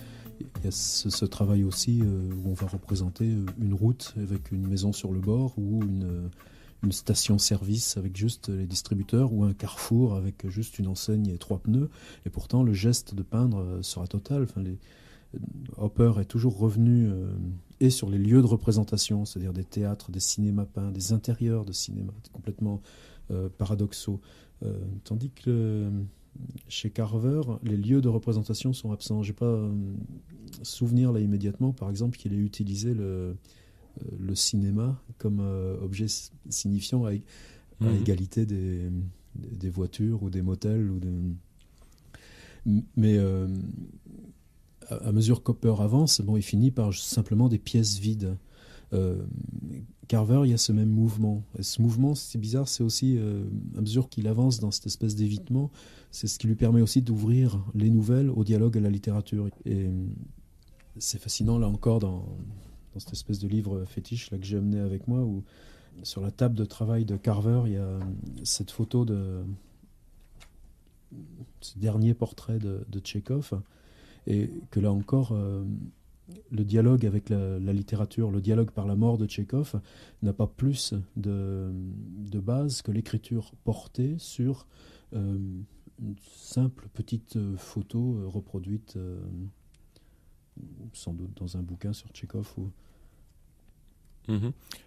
il y a ce travail aussi où on va représenter une route avec une maison sur le bord ou une station-service avec juste les distributeurs ou un carrefour avec juste une enseigne et 3 pneus. Et pourtant, le geste de peindre sera total. Enfin, Hopper est toujours revenu et sur les lieux de représentation, c'est-à-dire des théâtres, des cinémas peints, des intérieurs de cinéma, complètement paradoxaux. Tandis que chez Carver, les lieux de représentation sont absents. Je n'ai pas souvenir là immédiatement, par exemple, qu'il ait utilisé le cinéma comme objet signifiant à égalité des voitures ou des motels. Mais à mesure qu'Hopper avance, il finit par simplement des pièces vides. Carver, il y a ce même mouvement. Et ce mouvement, c'est bizarre, c'est aussi, à mesure qu'il avance dans cette espèce d'évitement, c'est ce qui lui permet aussi d'ouvrir les nouvelles au dialogue, à la littérature. Et c'est fascinant, là encore, dans cette espèce de livre fétiche là, que j'ai amené avec moi, où sur la table de travail de Carver, il y a cette photo de ce dernier portrait de Tchekhov, et que là encore, le dialogue avec la littérature, le dialogue par la mort de Tchekhov n'a pas plus de base que l'écriture portée sur une simple petite photo reproduite sans doute dans un bouquin sur Tchekhov.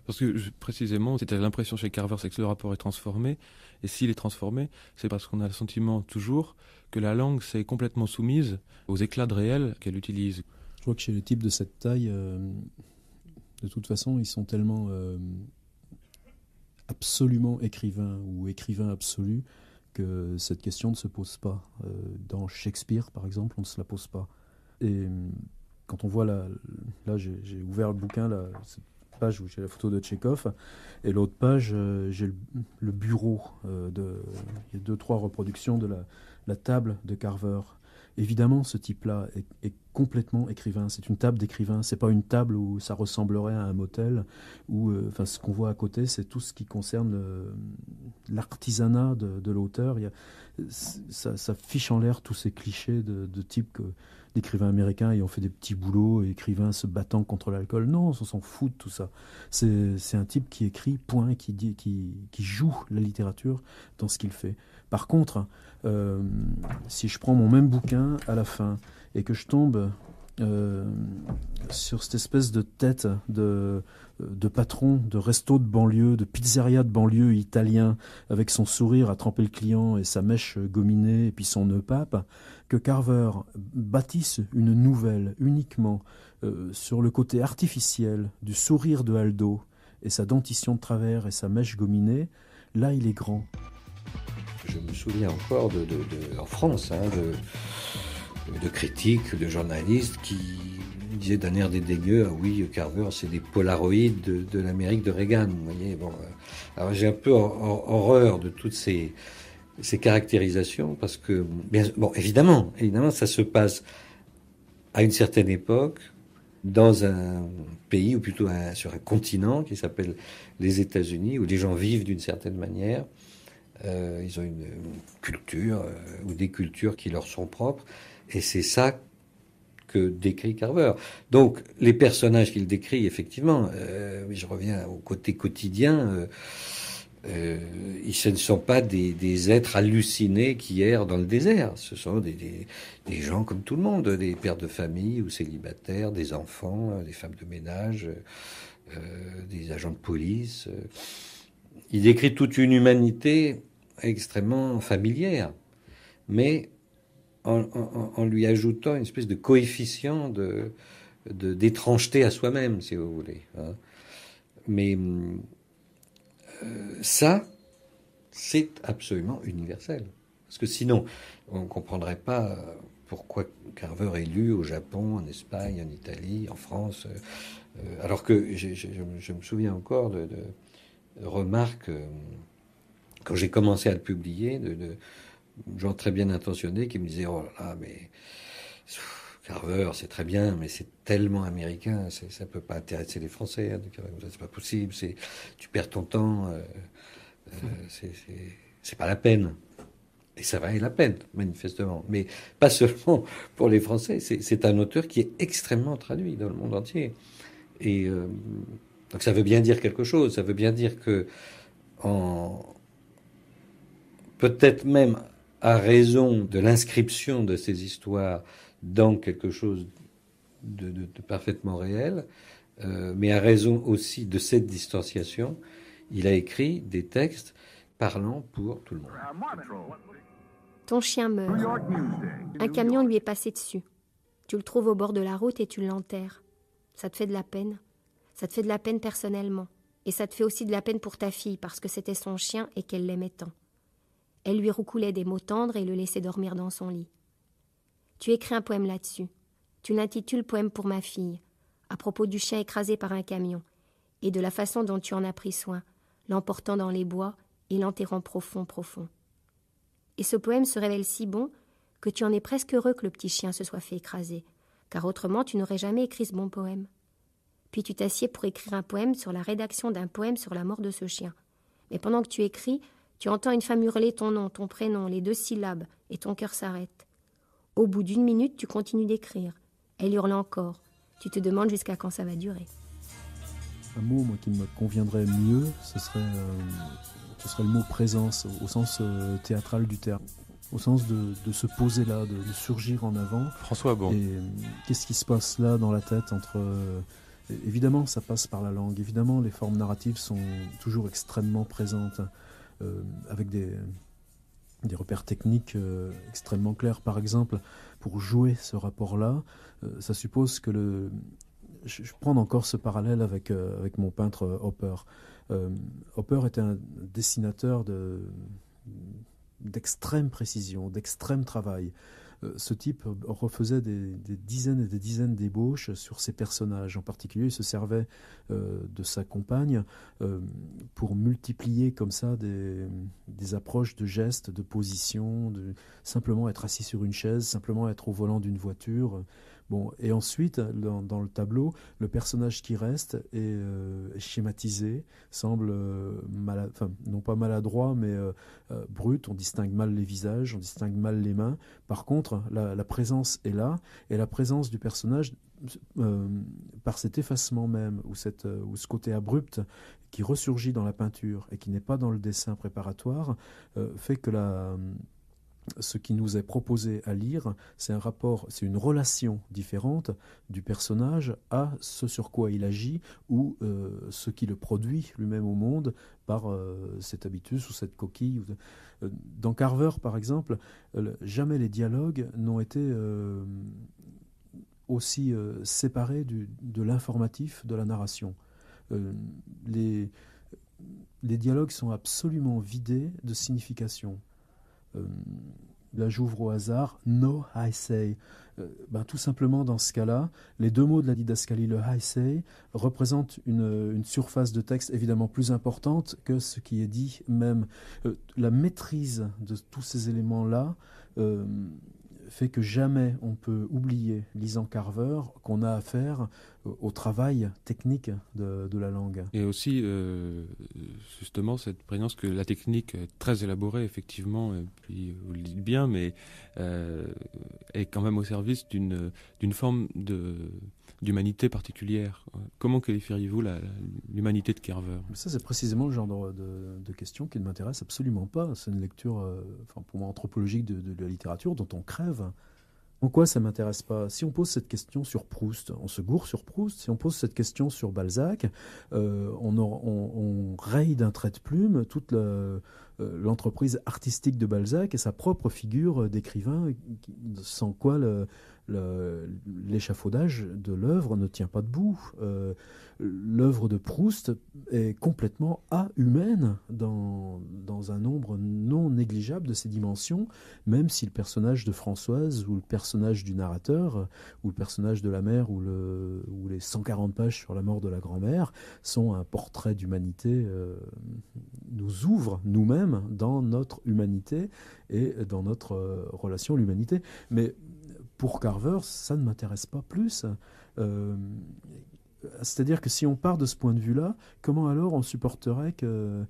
Parce que précisément, c'était l'impression chez Carver, c'est que le rapport est transformé, et s'il est transformé, c'est parce qu'on a le sentiment toujours que la langue s'est complètement soumise aux éclats de réel qu'elle utilise. Je crois que chez les types de cette taille, de toute façon, ils sont tellement absolument écrivains ou écrivains absolus que cette question ne se pose pas. Dans Shakespeare, par exemple, on ne se la pose pas. Et quand on voit là j'ai ouvert le bouquin, là, cette page où j'ai la photo de Tchekhov, et l'autre page, j'ai le bureau. Il y a 2-3 reproductions de la table de Carver. Évidemment, ce type-là est complètement écrivain. C'est une table d'écrivain. C'est pas une table où ça ressemblerait à un motel. Où, ce qu'on voit à côté, c'est tout ce qui concerne l'artisanat de l'auteur. Ça fiche en l'air tous ces clichés de type d'écrivains américains ayant fait des petits boulots, et écrivains se battant contre l'alcool. Non, on s'en fout de tout ça. C'est un type qui écrit, point, qui joue la littérature dans ce qu'il fait. Par contre, si je prends mon même bouquin à la fin et que je tombe sur cette espèce de tête de patron de resto de banlieue, de pizzeria de banlieue italien, avec son sourire à tremper le client et sa mèche gominée et puis son nœud pape, que Carver bâtisse une nouvelle uniquement sur le côté artificiel du sourire de Aldo et sa dentition de travers et sa mèche gominée, là il est grand. Je me souviens encore en France, de critiques, de journalistes qui disaient d'un air dédaigneux, ah oui, Carver, c'est des polaroïdes de l'Amérique de Reagan. Vous voyez, bon, alors j'ai un peu horreur de toutes ces caractérisations parce que, bon, évidemment, ça se passe à une certaine époque dans un pays, ou plutôt sur un continent qui s'appelle les États-Unis, où les gens vivent d'une certaine manière. Ils ont une culture ou des cultures qui leur sont propres. Et c'est ça que décrit Carver. Donc, les personnages qu'il décrit, effectivement, je reviens au côté quotidien, ce ne sont pas des êtres hallucinés qui errent dans le désert. Ce sont des gens comme tout le monde, des pères de famille ou célibataires, des enfants, des femmes de ménage, des agents de police. Il décrit toute une humanité extrêmement familière, mais en lui ajoutant une espèce de coefficient d'étrangeté à soi-même, si vous voulez. Hein. Mais ça, c'est absolument universel. Parce que sinon, on ne comprendrait pas pourquoi Carver est lu au Japon, en Espagne, en Italie, en France. Alors que je me souviens encore de remarques, quand j'ai commencé à le publier, de gens très bien intentionnés qui me disaient « Oh là là, mais Carver, c'est très bien, mais c'est tellement américain, ça ne peut pas intéresser les Français, hein, c'est pas possible, tu perds ton temps, c'est pas la peine. » Et ça valait la peine, manifestement. Mais pas seulement pour les Français, c'est un auteur qui est extrêmement traduit dans le monde entier. Et donc ça veut bien dire quelque chose, ça veut bien dire que peut-être même à raison de l'inscription de ces histoires dans quelque chose de parfaitement réel, mais à raison aussi de cette distanciation, il a écrit des textes parlant pour tout le monde. Ton chien meurt. Un camion lui est passé dessus. Tu le trouves au bord de la route et tu l'enterres. Ça te fait de la peine. Ça te fait de la peine personnellement. Et ça te fait aussi de la peine pour ta fille parce que c'était son chien et qu'elle l'aimait tant. Elle lui roucoulait des mots tendres et le laissait dormir dans son lit. Tu écris un poème là-dessus. Tu l'intitules « Poème pour ma fille », à propos du chien écrasé par un camion, et de la façon dont tu en as pris soin, l'emportant dans les bois et l'enterrant profond, profond. Et ce poème se révèle si bon que tu en es presque heureux que le petit chien se soit fait écraser, car autrement tu n'aurais jamais écrit ce bon poème. Puis tu t'assieds pour écrire un poème sur la rédaction d'un poème sur la mort de ce chien. Mais pendant que tu écris, tu entends une femme hurler ton nom, ton prénom, les 2 syllabes, et ton cœur s'arrête. Au bout d'1 minute, tu continues d'écrire. Elle hurle encore. Tu te demandes jusqu'à quand ça va durer. Un mot, moi, qui me conviendrait mieux, ce serait le mot présence, au sens théâtral du terme. Au sens de se poser là, de surgir en avant. François Bon. Et qu'est-ce qui se passe là dans la tête entre... évidemment, ça passe par la langue. Évidemment, les formes narratives sont toujours extrêmement présentes, avec des repères techniques extrêmement clairs. Par exemple, pour jouer ce rapport-là, ça suppose que je prends encore ce parallèle avec mon peintre Hopper. Hopper était un dessinateur d'extrême précision, d'extrême travail. Ce type refaisait des dizaines et des dizaines d'ébauches sur ses personnages. En particulier, il se servait de sa compagne pour multiplier comme ça des approches de gestes, de positions, de simplement être assis sur une chaise, simplement être au volant d'une voiture. Bon, et ensuite, dans le tableau, le personnage qui reste est schématisé, semble non pas maladroit, mais brut. On distingue mal les visages, on distingue mal les mains. Par contre, la présence est là, et la présence du personnage, par cet effacement même, ou ce côté abrupt qui ressurgit dans la peinture et qui n'est pas dans le dessin préparatoire, fait que ce qui nous est proposé à lire, c'est une relation différente du personnage à ce sur quoi il agit ou ce qui le produit lui-même au monde par cet habitus ou cette coquille. Dans Carver, par exemple, jamais les dialogues n'ont été aussi séparés de l'informatif, de la narration. Les dialogues sont absolument vidés de signification. Là, j'ouvre au hasard, no I say. Tout simplement, dans ce cas-là, les deux mots de la didascalie, le I say, représentent une surface de texte évidemment plus importante que ce qui est dit même. La maîtrise de tous ces éléments-là fait que jamais on peut oublier, lisant Carver, qu'on a affaire au travail technique de la langue. Et aussi, justement, cette présence que la technique est très élaborée, effectivement, et puis vous le dites bien, mais est quand même au service d'une forme d'humanité particulière. Comment qualifieriez-vous l'humanité de Carver ? Ça, c'est précisément le genre de question qui ne m'intéresse absolument pas. C'est une lecture, pour moi, anthropologique de la littérature dont on crève. En quoi ça ne m'intéresse pas ? Si on pose cette question sur Proust, on se gourre sur Proust. Si on pose cette question sur Balzac, on raye d'un trait de plume toute l'entreprise artistique de Balzac et sa propre figure d'écrivain, sans quoi l'échafaudage de l'œuvre ne tient pas debout. L'œuvre de Proust est complètement ahumaine dans un nombre non négligeable de ses dimensions, même si le personnage de Françoise ou le personnage du narrateur ou le personnage de la mère ou les 140 pages sur la mort de la grand-mère sont un portrait d'humanité, nous ouvrent nous-mêmes dans notre humanité et dans notre relation à l'humanité. Mais pour Carver, ça ne m'intéresse pas plus. C'est-à-dire que si on part de ce point de vue-là, comment alors on supporterait que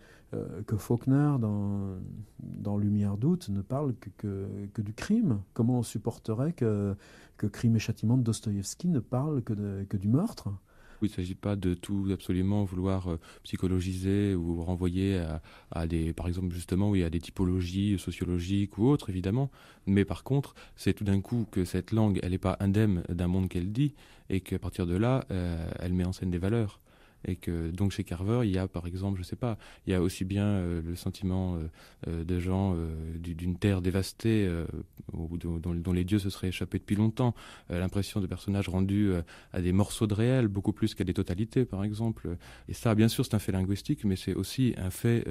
Faulkner, dans Lumière d'août, ne parle que du crime ? Comment on supporterait que Crime et châtiment de Dostoïevski ne parle que du meurtre ? Oui, il ne s'agit pas de tout absolument vouloir psychologiser ou renvoyer à des, par exemple justement, à des typologies sociologiques ou autres, évidemment. Mais par contre, c'est tout d'un coup que cette langue, elle n'est pas indemne d'un monde qu'elle dit, et qu'à partir de là, elle met en scène des valeurs. Et que donc chez Carver, il y a par exemple, je sais pas, il y a aussi bien le sentiment de gens d'une terre dévastée dont les dieux se seraient échappés depuis longtemps, l'impression de personnages rendus à des morceaux de réel, beaucoup plus qu'à des totalités par exemple. Et ça, bien sûr, c'est un fait linguistique, mais c'est aussi un fait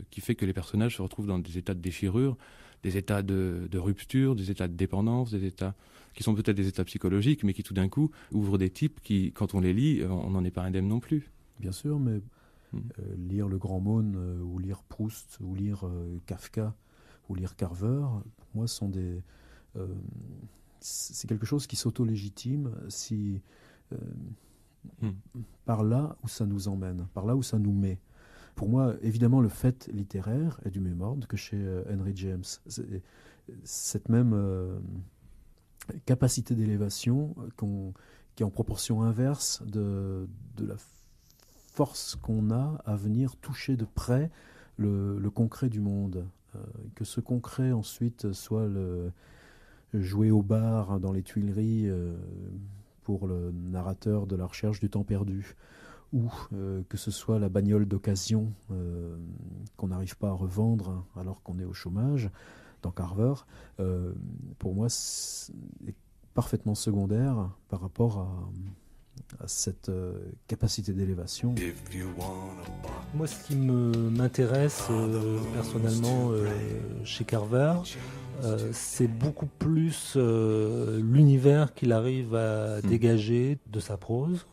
qui fait que les personnages se retrouvent dans des états de déchirure, des états de rupture, des états de dépendance, des états qui sont peut-être des états psychologiques, mais qui tout d'un coup ouvrent des types qui, quand on les lit, on n'en est pas indemne non plus. Bien sûr, mais lire Le Grand Maune, ou lire Proust, ou lire Kafka, ou lire Carver, pour moi, c'est quelque chose qui s'auto-légitime si par là où ça nous emmène, par là où ça nous met. Pour moi, évidemment, le fait littéraire est du même ordre que chez Henry James. Cette même capacité d'élévation qui est en proportion inverse de la force qu'on a à venir toucher de près le concret du monde. Que ce concret ensuite soit joué au bar dans les Tuileries pour le narrateur de La Recherche du temps perdu, ou que ce soit la bagnole d'occasion qu'on n'arrive pas à revendre alors qu'on est au chômage, dans Carver, pour moi, c'est parfaitement secondaire par rapport à cette capacité d'élévation. Moi, ce qui m'intéresse personnellement chez Carver, c'est beaucoup plus l'univers qu'il arrive à dégager de sa prose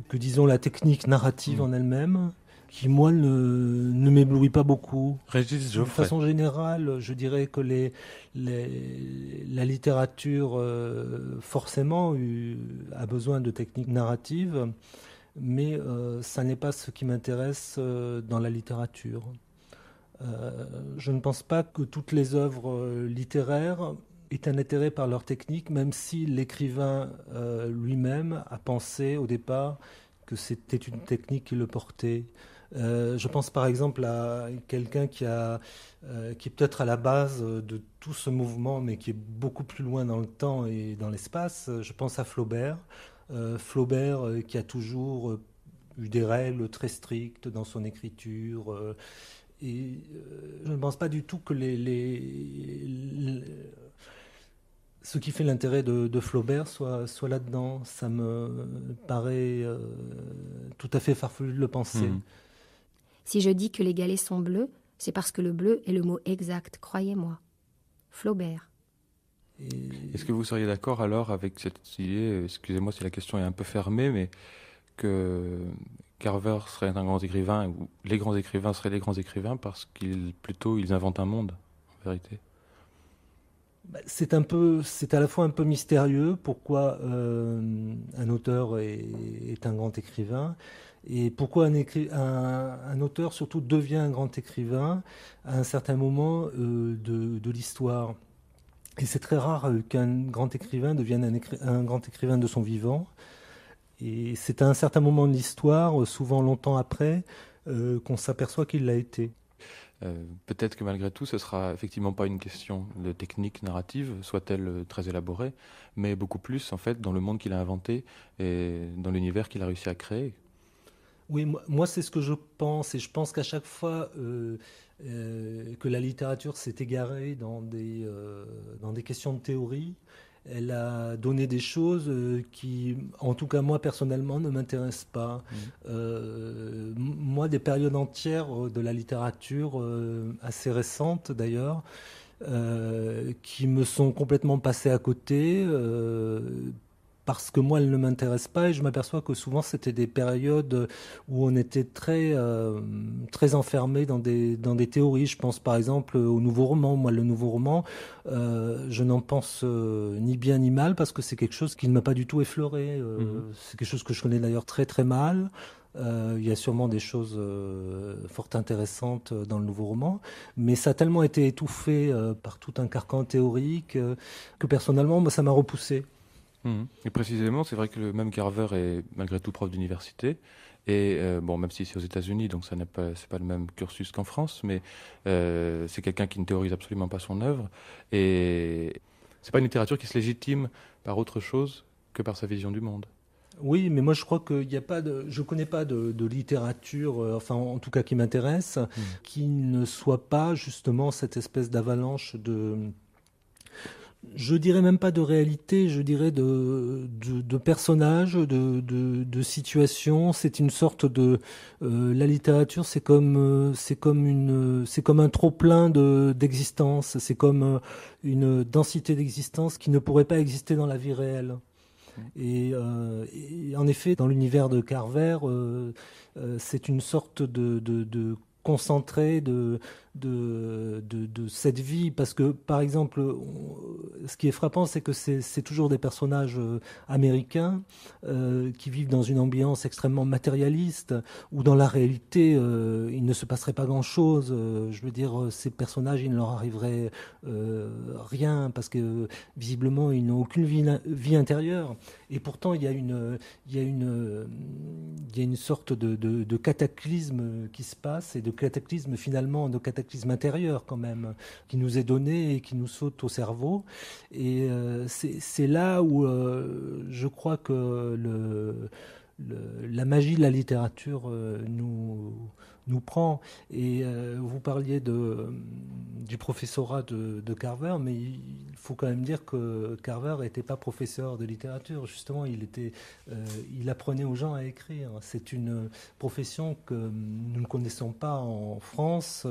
que, disons, la technique narrative en elle-même. qui moi ne m'éblouit pas beaucoup. Régis De Geoffrey. façon générale, je dirais que la littérature forcément a besoin de techniques narratives, mais ça n'est pas ce qui m'intéresse dans la littérature. Je ne pense pas que toutes les œuvres littéraires aient un intérêt par leur technique, même si l'écrivain lui-même a pensé au départ que c'était une technique qui le portait. Je pense par exemple à quelqu'un qui est peut-être à la base de tout ce mouvement, mais qui est beaucoup plus loin dans le temps et dans l'espace. Je pense à Flaubert. Flaubert qui a toujours eu des règles très strictes dans son écriture. Je ne pense pas du tout que ce qui fait l'intérêt de Flaubert soit là-dedans. Ça me paraît tout à fait farfelu de le penser. Si je dis que les galets sont bleus, c'est parce que le bleu est le mot exact, croyez-moi. Flaubert. Est-ce que vous seriez d'accord alors avec cette idée, excusez-moi si la question est un peu fermée, mais que Carver serait un grand écrivain, ou les grands écrivains seraient les grands écrivains parce qu'ils inventent un monde, en vérité? C'est à la fois un peu mystérieux pourquoi un auteur est un grand écrivain et pourquoi un auteur surtout devient un grand écrivain à un certain moment de l'histoire. Et c'est très rare qu'un grand écrivain devienne un grand écrivain de son vivant. Et c'est à un certain moment de l'histoire, souvent longtemps après, qu'on s'aperçoit qu'il l'a été. Peut-être que malgré tout, ce sera effectivement pas une question de technique narrative, soit-elle très élaborée, mais beaucoup plus en fait dans le monde qu'il a inventé et dans l'univers qu'il a réussi à créer. Oui, moi c'est ce que je pense, et je pense qu'à chaque fois que la littérature s'est égarée dans des questions de théorie, elle a donné des choses qui, en tout cas moi personnellement, ne m'intéressent pas. Moi, des périodes entières de la littérature, assez récentes d'ailleurs, qui me sont complètement passées à côté, parce que moi, elles ne m'intéressent pas, et je m'aperçois que souvent, c'était des périodes où on était très enfermé dans des théories. Je pense par exemple au nouveau roman. Moi, le nouveau roman, je n'en pense ni bien ni mal, parce que c'est quelque chose qui ne m'a pas du tout effleuré. C'est quelque chose que je connais d'ailleurs très très mal. Il y a sûrement des choses fort intéressantes dans le nouveau roman, mais ça a tellement été étouffé par tout un carcan théorique que personnellement, moi, ça m'a repoussé. Et précisément, c'est vrai que le même Carver est malgré tout prof d'université. Et bon, même si c'est aux États-Unis, donc c'est pas le même cursus qu'en France, mais c'est quelqu'un qui ne théorise absolument pas son œuvre. Et c'est pas une littérature qui se légitime par autre chose que par sa vision du monde. Oui, mais moi je crois qu'il n'y a pas je connais pas de littérature, enfin en tout cas qui m'intéresse, qui ne soit pas justement cette espèce d'avalanche je dirais même pas de réalité, je dirais de personnages, de situations. C'est une sorte de la littérature, c'est comme un trop-plein d'existence. C'est comme une densité d'existence qui ne pourrait pas exister dans la vie réelle. Et en effet, dans l'univers de Carver, c'est une sorte de concentré de cette vie, parce que par exemple ce qui est frappant, c'est que c'est toujours des personnages américains qui vivent dans une ambiance extrêmement matérialiste, où dans la réalité il ne se passerait pas grand chose. Je veux dire, ces personnages, il ne leur arriverait rien, parce que visiblement ils n'ont aucune vie intérieure, et pourtant il y a une sorte de cataclysme qui se passe, et de cataclysme finalement, de cataclysme intérieur quand même, qui nous est donné et qui nous saute au cerveau. Et c'est là où je crois que la magie de la littérature nous prend. Et vous parliez du professorat de Carver, mais il faut quand même dire que Carver n'était pas professeur de littérature. Justement, il apprenait aux gens à écrire. C'est une profession que nous ne connaissons pas en France.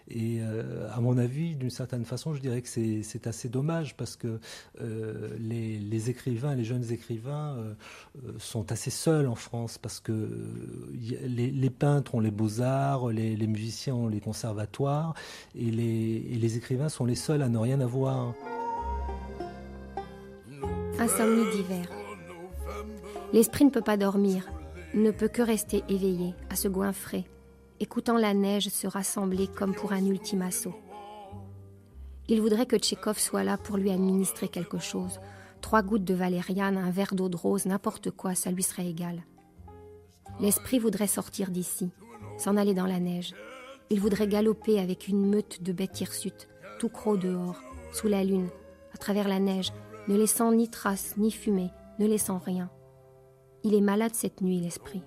Et à mon avis, d'une certaine façon, je dirais que c'est assez dommage parce que les écrivains, les jeunes écrivains sont assez seuls en France parce que les peintres ont les beaux-arts, les musiciens ont les conservatoires et les écrivains sont les seuls à ne rien avoir. Insomnie d'hiver. L'esprit ne peut pas dormir, ne peut que rester éveillé, à se goinfrer, écoutant la neige se rassembler comme pour un ultime assaut. Il voudrait que Tchekhov soit là pour lui administrer quelque chose. 3 gouttes de valériane, un verre d'eau de rose, n'importe quoi, ça lui serait égal. L'esprit voudrait sortir d'ici, s'en aller dans la neige. Il voudrait galoper avec une meute de bêtes hirsutes, tout croc dehors, sous la lune, à travers la neige, ne laissant ni trace, ni fumée, ne laissant rien. Il est malade cette nuit, l'esprit.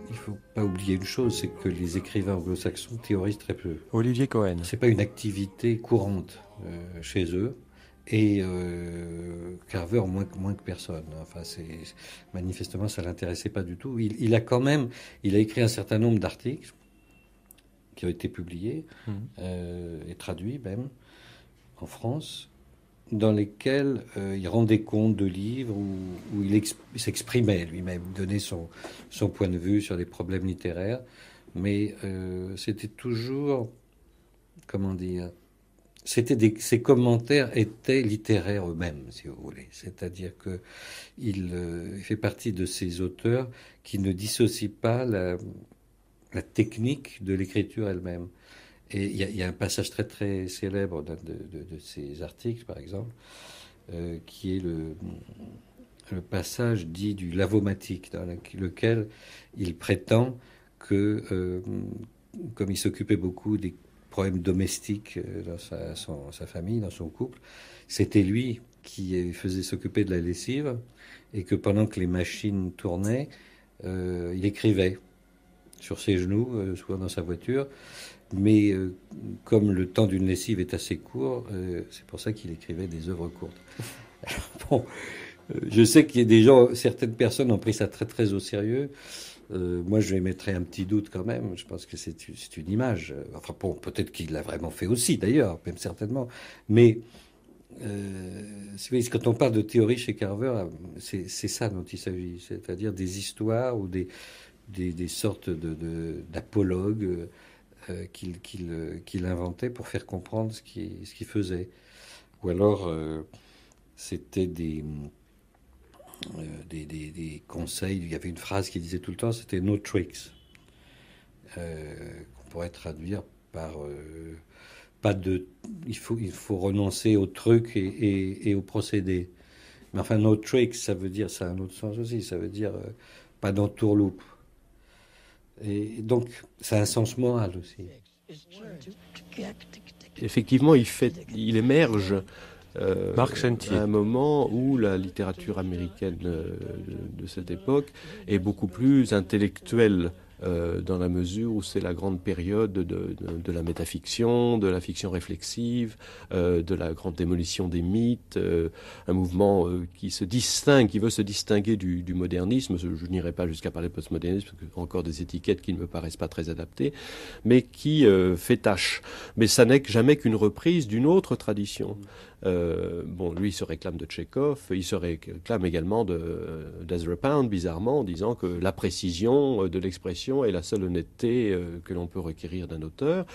Il ne faut pas oublier une chose, c'est que les écrivains anglo-saxons théorisent très peu. Olivier Cohen. C'est pas une activité courante chez eux. Et Carver moins que personne. Enfin, manifestement, ça l'intéressait pas du tout. Il a écrit un certain nombre d'articles qui ont été publiés et traduits même en France, dans lesquels il rendait compte de livres où il s'exprimait lui-même, donnait son point de vue sur des problèmes littéraires. Mais c'était toujours, comment dire, ses commentaires étaient littéraires eux-mêmes, si vous voulez. C'est-à-dire que il fait partie de ces auteurs qui ne dissocient pas la technique de l'écriture elle-même. Et il y a un passage très très célèbre de ces articles, par exemple, qui est le passage dit du lavomatique, dans lequel il prétend que, comme il s'occupait beaucoup des problèmes domestiques dans sa famille, dans son couple, c'était lui qui faisait s'occuper de la lessive et que pendant que les machines tournaient, il écrivait sur ses genoux, souvent dans sa voiture, mais comme le temps d'une lessive est assez court, c'est pour ça qu'il écrivait des œuvres courtes. Alors, bon, je sais qu'il y a des gens, certaines personnes ont pris ça très très au sérieux. Moi, je mettrais un petit doute quand même. Je pense que c'est une image. Enfin, bon, peut-être qu'il l'a vraiment fait aussi, d'ailleurs, même certainement. Mais quand on parle de théorie chez Carver, c'est ça dont il s'agit. C'est-à-dire des histoires ou des sortes d'apologues qu'il inventait pour faire comprendre ce qu'il faisait. Ou alors, c'était des conseils. Il y avait une phrase qu'il disait tout le temps, c'était « no tricks », qu'on pourrait traduire par il faut renoncer aux trucs et aux procédés. Mais enfin, « no tricks », ça veut dire, ça a un autre sens aussi, ça veut dire pas d'entourloupe. Et donc, ça a un sens moral aussi. Effectivement, il émerge Marc Sentier. à un moment où la littérature américaine de cette époque est beaucoup plus intellectuelle, dans la mesure où c'est la grande période de la métafiction, de la fiction réflexive, de la grande démolition des mythes, un mouvement qui veut se distinguer du modernisme. Je n'irai pas jusqu'à parler de postmodernisme, parce qu'il y a encore des étiquettes qui ne me paraissent pas très adaptées, mais qui fait tâche. Mais ça n'est jamais qu'une reprise d'une autre tradition. Lui, il se réclame de Tchekhov, il se réclame également d'Ezra Pound, bizarrement, en disant que la précision de l'expression est la seule honnêteté que l'on peut requérir d'un auteur.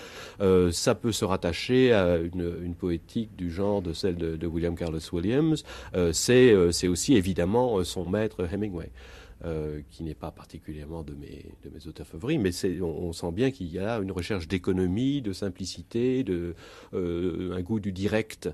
Ça peut se rattacher à une poétique du genre de celle de William Carlos Williams. C'est aussi évidemment son maître Hemingway. Qui n'est pas particulièrement de mes auteurs favoris, mais on sent bien qu'il y a une recherche d'économie, de simplicité, un goût du direct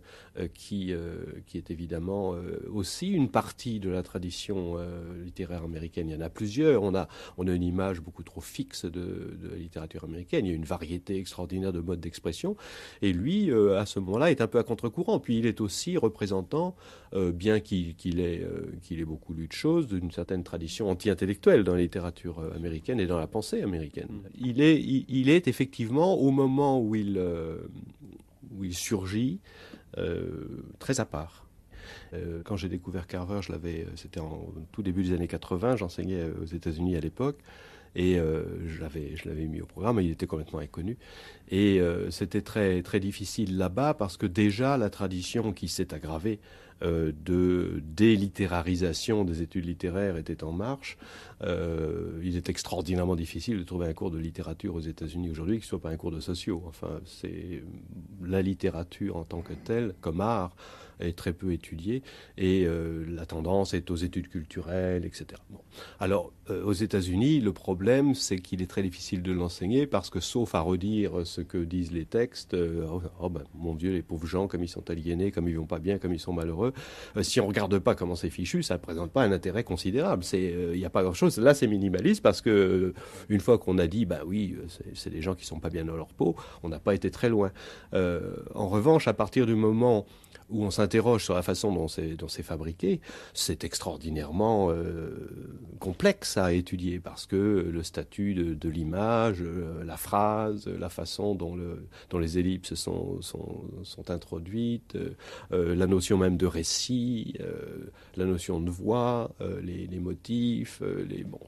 qui est évidemment aussi une partie de la tradition littéraire américaine. Il y en a plusieurs. On a une image beaucoup trop fixe de la littérature américaine. Il y a une variété extraordinaire de modes d'expression. Et lui, à ce moment-là, est un peu à contre-courant. Puis il est aussi représentant, bien qu'il ait beaucoup lu de choses, d'une certaine tradition tradition anti-intellectuelle dans la littérature américaine et dans la pensée américaine. Il est effectivement, au moment où il surgit, très à part. Quand j'ai découvert Carver, c'était en tout début des années 80, j'enseignais aux États-Unis à l'époque, et je l'avais mis au programme, il était complètement inconnu. Et c'était très, très difficile là-bas, parce que déjà la tradition qui s'est aggravée de délittérarisation des études littéraires était en marche. Il est extraordinairement difficile de trouver un cours de littérature aux États-Unis aujourd'hui qui ne soit pas un cours de sociaux. Enfin, c'est la littérature en tant que telle, comme art, est très peu étudiée, et la tendance est aux études culturelles, etc. Bon. Alors, aux États-Unis, le problème, c'est qu'il est très difficile de l'enseigner, parce que, sauf à redire ce que disent les textes, mon Dieu, les pauvres gens, comme ils sont aliénés, comme ils vont pas bien, comme ils sont malheureux, si on regarde pas comment c'est fichu, ça ne présente pas un intérêt considérable. Il n'y a pas grand-chose. Là, c'est minimaliste, parce que une fois qu'on a dit, oui, c'est des gens qui sont pas bien dans leur peau, on n'a pas été très loin. En revanche, à partir du moment où on s'interroge sur la façon dont c'est fabriqué, c'est extraordinairement complexe à étudier, parce que le statut de l'image, la phrase, la façon dont les ellipses sont introduites, la notion même de récit, la notion de voix, les motifs,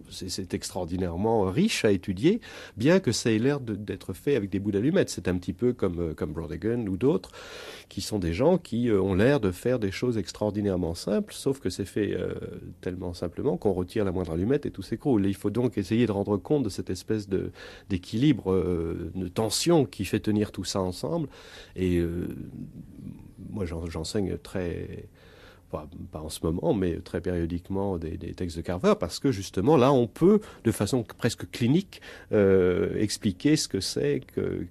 c'est extraordinairement riche à étudier, bien que ça ait l'air d'être fait avec des bouts d'allumettes. C'est un petit peu comme Braudagin ou d'autres, qui sont des gens qui ont l'air de faire des choses extraordinairement simples, sauf que c'est fait tellement simplement qu'on retire la moindre allumette et tout s'écroule. Il faut donc essayer de rendre compte de cette espèce d'équilibre, de tension qui fait tenir tout ça ensemble. Et moi, j'enseigne pas en ce moment, mais très périodiquement des textes de Carver, parce que justement là on peut de façon presque clinique expliquer ce que c'est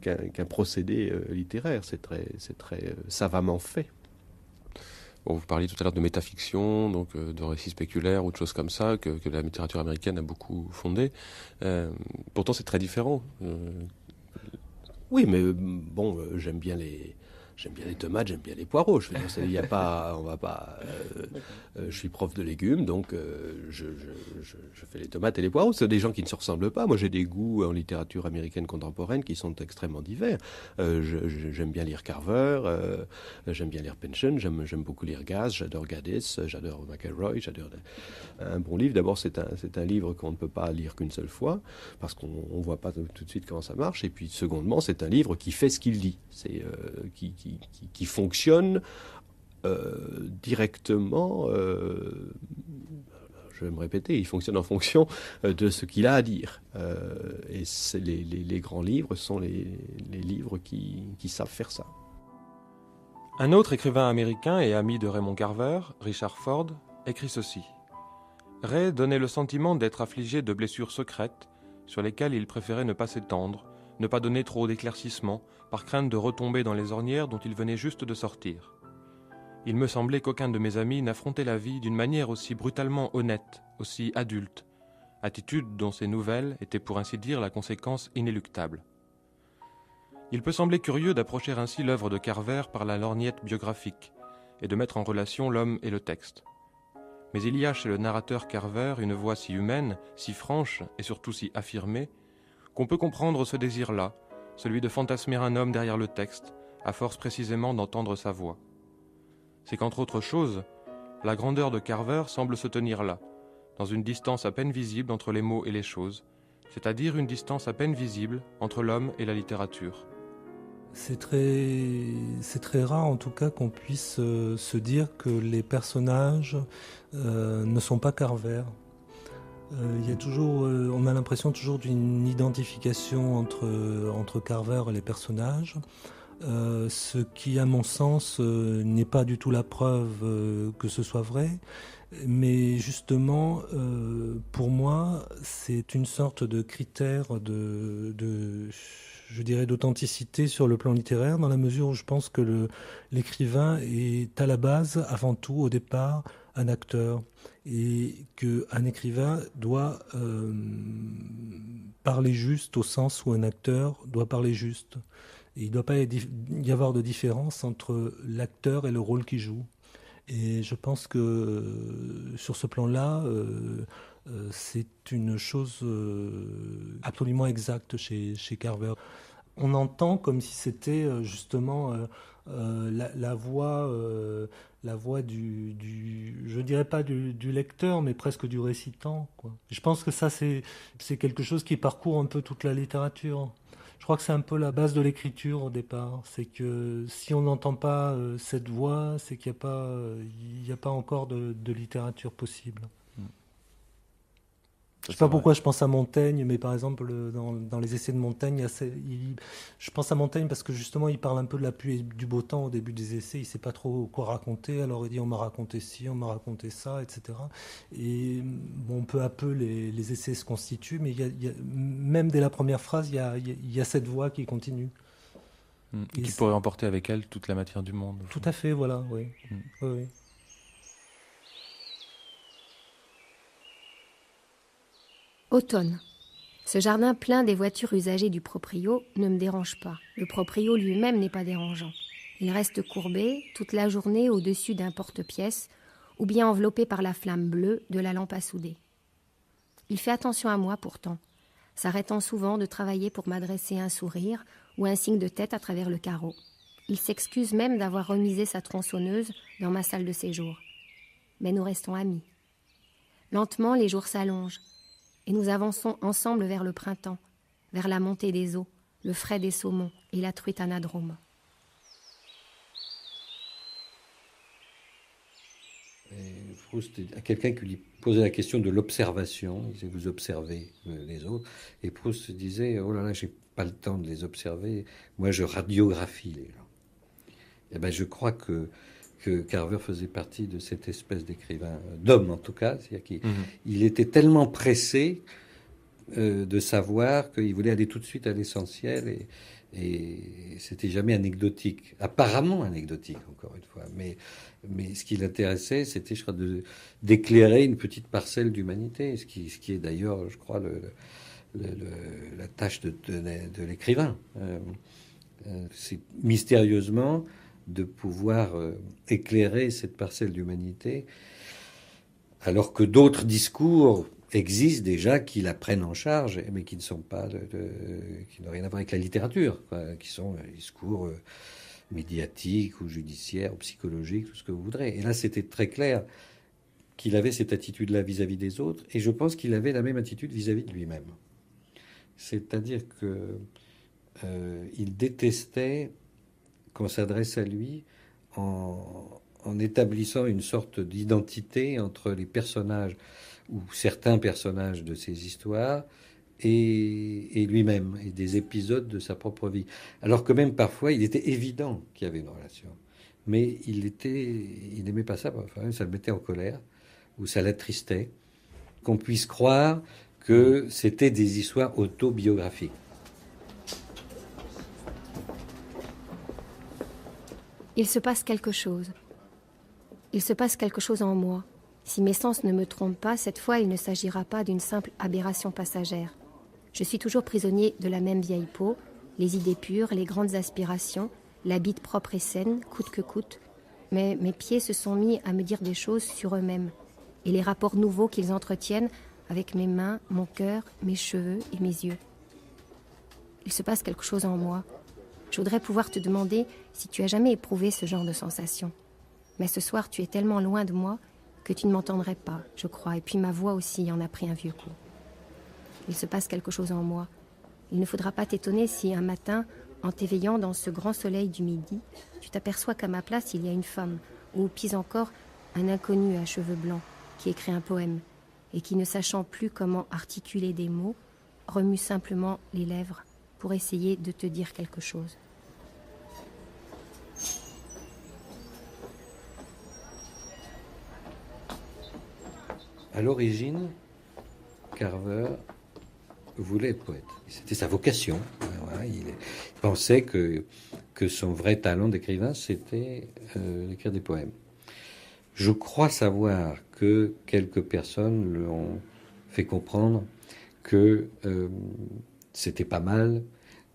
qu'un procédé littéraire. C'est très savamment fait. Bon, vous parliez tout à l'heure de métafiction, donc de récits spéculaires ou de choses comme ça que la littérature américaine a beaucoup fondé. Pourtant c'est très différent. Oui, mais j'aime bien les tomates, j'aime bien les poireaux. Je veux dire, il y a pas, on va pas. Je suis prof de légumes, donc je fais les tomates et les poireaux. C'est des gens qui ne se ressemblent pas. Moi, j'ai des goûts en littérature américaine contemporaine qui sont extrêmement divers. J'aime bien lire Carver, j'aime bien lire Pynchon, j'aime beaucoup lire Gass, j'adore Gaddis, j'adore McElroy, j'adore un bon livre. D'abord, c'est un livre qu'on ne peut pas lire qu'une seule fois, parce qu'on ne voit pas tout de suite comment ça marche. Et puis, secondement, c'est un livre qui fait ce qu'il dit. C'est qui fonctionne directement, je vais me répéter, il fonctionne en fonction de ce qu'il a à dire. Et les grands livres sont les livres qui savent faire ça. Un autre écrivain américain et ami de Raymond Carver, Richard Ford, écrit ceci. Ray donnait le sentiment d'être affligé de blessures secrètes sur lesquelles il préférait ne pas s'étendre, ne pas donner trop d'éclaircissements, par crainte de retomber dans les ornières dont il venait juste de sortir. Il me semblait qu'aucun de mes amis n'affrontait la vie d'une manière aussi brutalement honnête, aussi adulte, attitude dont ces nouvelles étaient pour ainsi dire la conséquence inéluctable. Il peut sembler curieux d'approcher ainsi l'œuvre de Carver par la lorgnette biographique et de mettre en relation l'homme et le texte. Mais il y a chez le narrateur Carver une voix si humaine, si franche et surtout si affirmée, qu'on peut comprendre ce désir-là, celui de fantasmer un homme derrière le texte, à force précisément d'entendre sa voix. C'est qu'entre autres choses, la grandeur de Carver semble se tenir là, dans une distance à peine visible entre les mots et les choses, c'est-à-dire une distance à peine visible entre l'homme et la littérature. C'est très rare en tout cas qu'on puisse se dire que les personnages ne sont pas Carver. Il y a toujours, on a l'impression toujours d'une identification entre Carver et les personnages, ce qui, à mon sens, n'est pas du tout la preuve que ce soit vrai, mais justement, pour moi, c'est une sorte de critère je dirais, d'authenticité sur le plan littéraire, dans la mesure où je pense que l'écrivain est à la base, avant tout, au départ, un acteur, et qu'un écrivain doit parler juste au sens où un acteur doit parler juste. Et il ne doit pas y avoir de différence entre l'acteur et le rôle qu'il joue. Et je pense que sur ce plan-là, c'est une chose absolument exacte chez Carver. On entend comme si c'était justement la voix je dirais pas du lecteur, mais presque du récitant, quoi. Je pense que ça, c'est quelque chose qui parcourt un peu toute la littérature. Je crois que c'est un peu la base de l'écriture au départ. C'est que si on n'entend pas cette voix, c'est qu'il n'y a pas encore de littérature possible. Je ne sais pas pourquoi je pense à Montaigne, mais par exemple, dans les essais de Montaigne, je pense à Montaigne parce que justement, il parle un peu de la pluie et du beau temps au début des essais. Il ne sait pas trop quoi raconter, alors il dit on m'a raconté ci, on m'a raconté ça, etc. Et bon, peu à peu, les essais se constituent, mais même dès la première phrase, il y a cette voix qui continue. Et qui pourrait emporter avec elle toute la matière du monde. Tout à fait, voilà, oui. Oui. Automne. Ce jardin plein des voitures usagées du proprio ne me dérange pas. Le proprio lui-même n'est pas dérangeant. Il reste courbé toute la journée au-dessus d'un porte-pièce ou bien enveloppé par la flamme bleue de la lampe à souder. Il fait attention à moi pourtant, s'arrêtant souvent de travailler pour m'adresser un sourire ou un signe de tête à travers le carreau. Il s'excuse même d'avoir remisé sa tronçonneuse dans ma salle de séjour. Mais nous restons amis. Lentement, les jours s'allongent. Et nous avançons ensemble vers le printemps, vers la montée des eaux, le frais des saumons et la truite anadrome. Proust, à quelqu'un qui lui posait la question de l'observation, il disait vous observez les autres, et Proust disait oh là là, j'ai pas le temps de les observer, moi je radiographie les gens. Et ben je crois que Carver faisait partie de cette espèce d'écrivain, d'homme en tout cas, c'est-à-dire qu'il était tellement pressé de savoir qu'il voulait aller tout de suite à l'essentiel et c'était jamais anecdotique, apparemment anecdotique encore une fois, mais ce qui l'intéressait c'était je crois d'éclairer une petite parcelle d'humanité, ce qui est d'ailleurs je crois la tâche de l'écrivain. C'est mystérieusement de pouvoir éclairer cette parcelle d'humanité, alors que d'autres discours existent déjà qui la prennent en charge, mais qui ne sont pas qui n'ont rien à voir avec la littérature, quoi, qui sont discours médiatiques ou judiciaires ou psychologiques, tout ce que vous voudrez. Et là, c'était très clair qu'il avait cette attitude-là vis-à-vis des autres, et je pense qu'il avait la même attitude vis-à-vis de lui-même. C'est-à-dire que il détestait qu'on s'adresse à lui en établissant une sorte d'identité entre les personnages ou certains personnages de ses histoires et lui-même, et des épisodes de sa propre vie. Alors que même parfois, il était évident qu'il y avait une relation. Mais il n'aimait pas ça, enfin, ça le mettait en colère, ou ça l'attristait, qu'on puisse croire que c'était des histoires autobiographiques. Il se passe quelque chose. Il se passe quelque chose en moi. Si mes sens ne me trompent pas, cette fois, il ne s'agira pas d'une simple aberration passagère. Je suis toujours prisonnier de la même vieille peau, les idées pures, les grandes aspirations, la bite propre et saine, coûte que coûte. Mais mes pieds se sont mis à me dire des choses sur eux-mêmes, et les rapports nouveaux qu'ils entretiennent avec mes mains, mon cœur, mes cheveux et mes yeux. Il se passe quelque chose en moi. Je voudrais pouvoir te demander si tu as jamais éprouvé ce genre de sensation. Mais ce soir, tu es tellement loin de moi que tu ne m'entendrais pas, je crois. Et puis ma voix aussi en a pris un vieux coup. Il se passe quelque chose en moi. Il ne faudra pas t'étonner si un matin, en t'éveillant dans ce grand soleil du midi, tu t'aperçois qu'à ma place, il y a une femme, ou pis encore, un inconnu à cheveux blancs, qui écrit un poème, et qui, ne sachant plus comment articuler des mots, remue simplement les lèvres pour essayer de te dire quelque chose. À l'origine, Carver voulait être poète. C'était sa vocation. Voilà, il pensait que son vrai talent d'écrivain, c'était d'écrire des poèmes. Je crois savoir que quelques personnes lui ont fait comprendre que c'était pas mal,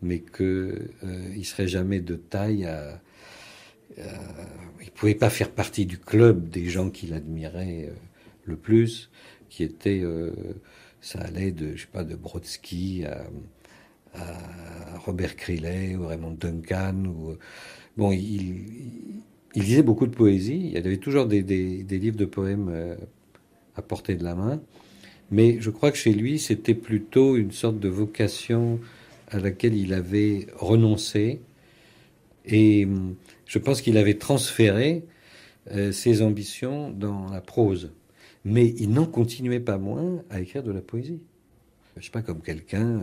mais qu'il ne serait jamais de taille il pouvait pas faire partie du club des gens qu'il admirait le plus, qui était, ça allait de, je sais pas, de Brodsky à Robert Crillet ou Raymond Duncan. Bon, il lisait beaucoup de poésie. Il y avait toujours des livres de poèmes à portée de la main. Mais je crois que chez lui, c'était plutôt une sorte de vocation à laquelle il avait renoncé. Et je pense qu'il avait transféré ses ambitions dans la prose. Mais il n'en continuait pas moins à écrire de la poésie. Je ne sais pas, comme quelqu'un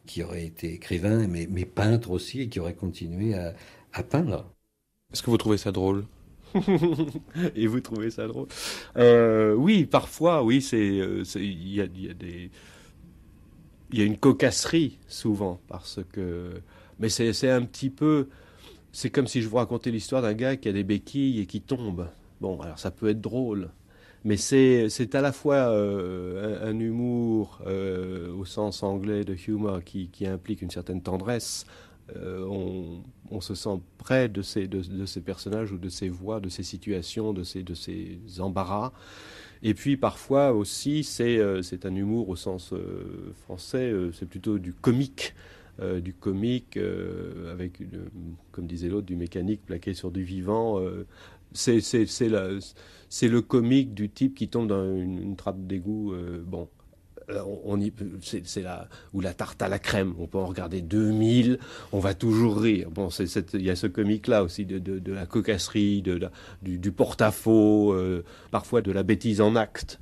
qui aurait été écrivain, mais peintre aussi, et qui aurait continué à peindre. Est-ce que vous trouvez ça drôle? Et vous trouvez ça drôle? Oui, parfois, oui, il y a une cocasserie souvent, parce que, mais c'est un petit peu, c'est comme si je vous racontais l'histoire d'un gars qui a des béquilles et qui tombe. Bon, alors ça peut être drôle, mais c'est à la fois un humour au sens anglais de humor qui implique une certaine tendresse. On se sent près de ces personnages ou de ces voix, de ces situations, de ces embarras. Et puis parfois aussi, c'est un humour au sens français, c'est plutôt du comique. Avec, comme disait l'autre, du mécanique plaqué sur du vivant. C'est le comique du type qui tombe dans une trappe d'égout. Bon. C'est là ou la tarte à la crème, on peut en regarder 2000, on va toujours rire. Bon, il y a ce comique-là aussi de la cocasserie, du porte-à-faux, parfois de la bêtise en acte.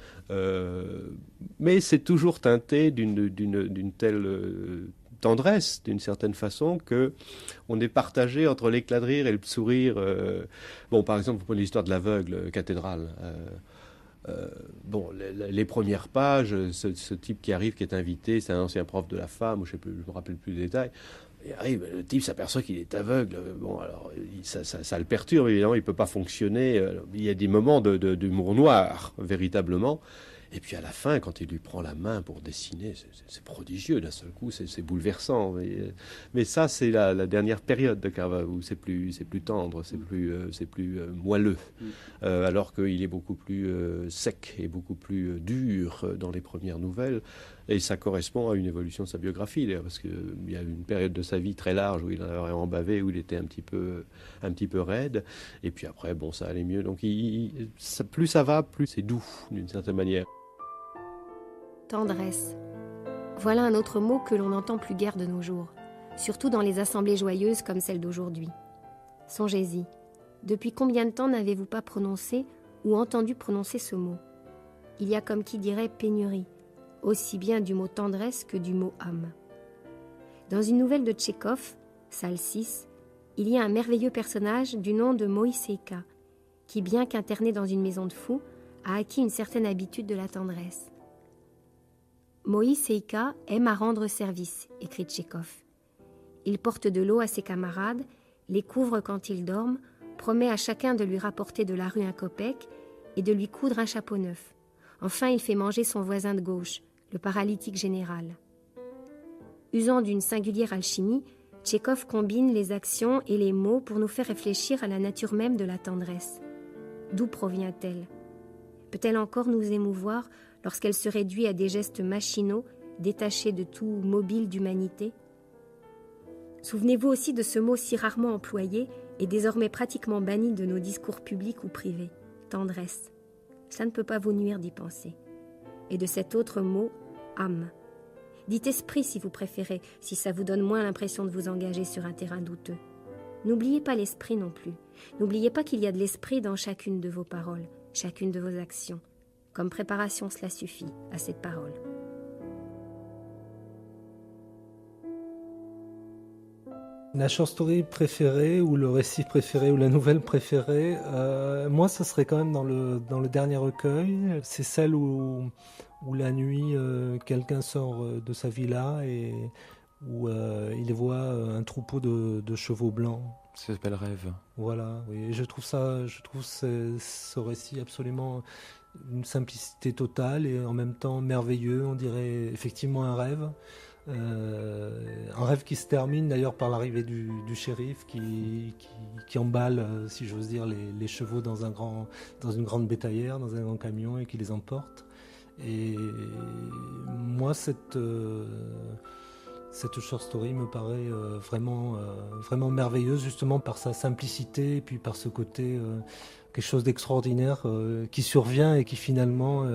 Mais c'est toujours teinté d'une telle tendresse, d'une certaine façon, que on est partagé entre l'éclat de rire et le sourire. Bon, par exemple, vous prenez l'histoire de l'aveugle cathédrale. Bon, les premières pages, ce type qui arrive, qui est invité, c'est un ancien prof de la femme, ou je me rappelle plus les détails. Il arrive, le type s'aperçoit qu'il est aveugle. Bon, alors ça le perturbe, évidemment, il peut pas fonctionner. Il y a des moments d'humour noir, véritablement. Et puis à la fin, quand il lui prend la main pour dessiner, c'est prodigieux d'un seul coup, c'est bouleversant. Mais ça, c'est la dernière période de Carver où c'est plus tendre, c'est plus moelleux, alors qu'il est beaucoup plus sec et beaucoup plus dur dans les premières nouvelles. Et ça correspond à une évolution de sa biographie, d'ailleurs, parce qu'il y a une période de sa vie très large où il en avait vraiment bavé, où il était un petit peu raide. Et puis après, bon, ça allait mieux. Donc plus ça va, plus c'est doux, d'une certaine manière. Tendresse. Voilà un autre mot que l'on n'entend plus guère de nos jours, surtout dans les assemblées joyeuses comme celle d'aujourd'hui. Songez-y, depuis combien de temps n'avez-vous pas prononcé ou entendu prononcer ce mot? Il y a comme qui dirait pénurie, aussi bien du mot tendresse que du mot âme. Dans une nouvelle de Tchekhov, salle 6, il y a un merveilleux personnage du nom de Moïseïka, qui, bien qu'interné dans une maison de fous, a acquis une certaine habitude de la tendresse. Moïseïka aime à rendre service, écrit Tchekhov. Il porte de l'eau à ses camarades, les couvre quand ils dorment, promet à chacun de lui rapporter de la rue un kopek et de lui coudre un chapeau neuf. Enfin, il fait manger son voisin de gauche, le paralytique général. Usant d'une singulière alchimie, Tchekhov combine les actions et les mots pour nous faire réfléchir à la nature même de la tendresse. D'où provient-elle? Peut-elle encore nous émouvoir lorsqu'elle se réduit à des gestes machinaux, détachés de tout mobile d'humanité? Souvenez-vous aussi de ce mot si rarement employé et désormais pratiquement banni de nos discours publics ou privés, tendresse. Ça ne peut pas vous nuire d'y penser. Et de cet autre mot, âme. Dites esprit si vous préférez, si ça vous donne moins l'impression de vous engager sur un terrain douteux. N'oubliez pas l'esprit non plus. N'oubliez pas qu'il y a de l'esprit dans chacune de vos paroles, chacune de vos actions. Comme préparation, cela suffit à cette parole. La short story préférée, ou le récit préféré, ou la nouvelle préférée, moi, ce serait quand même dans le dernier recueil. C'est celle où la nuit, quelqu'un sort de sa villa et où il voit un troupeau de chevaux blancs. Ça s'appelle Rêve. Voilà, oui. Je trouve ce récit absolument une simplicité totale et en même temps merveilleux. On dirait effectivement un rêve. Un rêve qui se termine d'ailleurs par l'arrivée du shérif qui emballe, si j'ose dire, les chevaux dans une grande bétaillère, dans un grand camion et qui les emporte. Et moi, cette short story me paraît vraiment merveilleuse, justement par sa simplicité et puis par ce côté quelque chose d'extraordinaire qui survient et qui finalement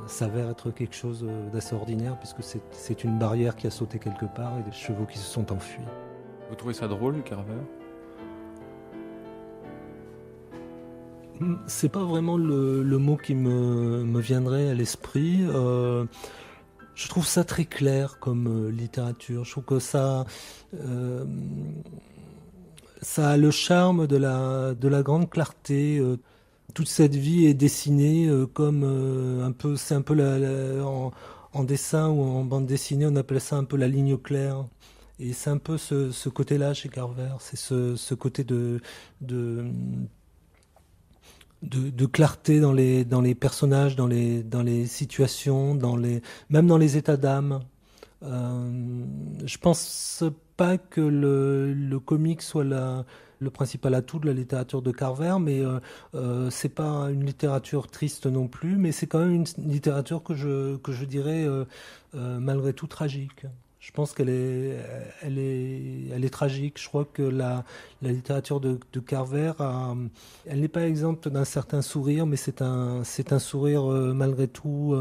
s'avère être quelque chose d'assez ordinaire, puisque c'est une barrière qui a sauté quelque part et des chevaux qui se sont enfuis. Vous trouvez ça drôle, Carver ? C'est pas vraiment le mot qui me viendrait à l'esprit. Je trouve ça très clair comme littérature. Je trouve que ça a le charme de la grande clarté. Toute cette vie est dessinée comme c'est un peu en dessin ou en bande dessinée, on appelle ça un peu la ligne claire. Et c'est un peu ce côté-là chez Carver. C'est ce côté de clarté dans les personnages, dans les situations, même dans les états d'âme. Je pense pas que le comique soit le principal atout de la littérature de Carver, mais c'est pas une littérature triste non plus, mais c'est quand même une littérature que je dirais malgré tout tragique. Je pense qu'elle est tragique. Je crois que la littérature de Carver, elle n'est pas exempte d'un certain sourire, mais c'est un sourire malgré tout